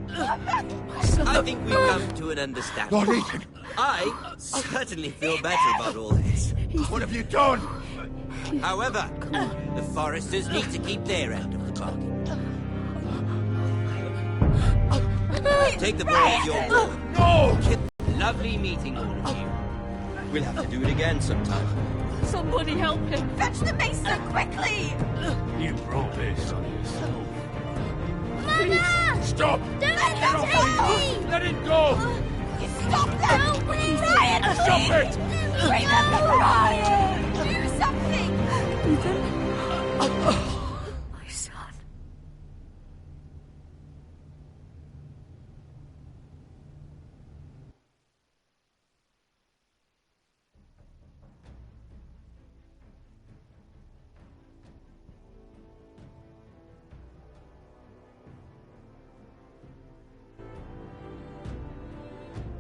I think we've come to an understanding. Lord Ethan! I certainly feel better about all this. What have you done? However, the Forresters need to keep their end of the bargain. Take the boy as your boy. No! Lovely meeting all of you. We'll have to do it again sometime. Somebody help him! Fetch the maester quickly! You brought this on yourself. Mama! Stop! Don't let him take me! Let it go! You stop them! Please! Ryan, please! Stop it! Remember Ryan! Do something! Ethan? My son.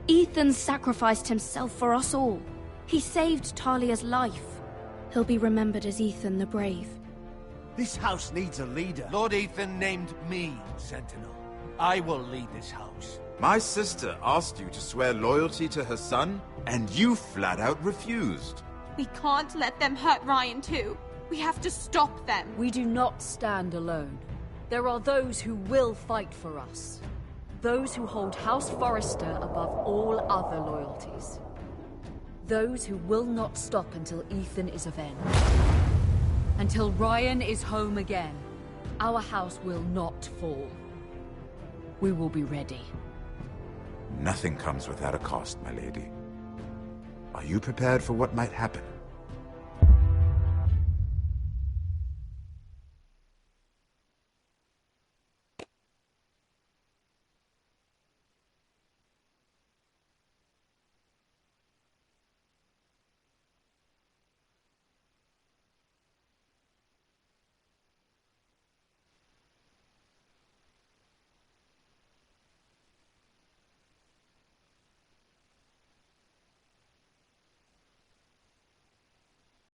Ethan sacrificed himself for us all. He saved Talia's life. He'll be remembered as Ethan the Brave. This house needs a leader. Lord Ethan named me Sentinel. I will lead this house. My sister asked you to swear loyalty to her son, and you flat out refused. We can't let them hurt Ryan too. We have to stop them. We do not stand alone. There are those who will fight for us. Those who hold House Forrester above all other loyalties. Those who will not stop until Ethan is avenged. Until Ryan is home again, our house will not fall. We will be ready. Nothing comes without a cost, my lady. Are you prepared for what might happen?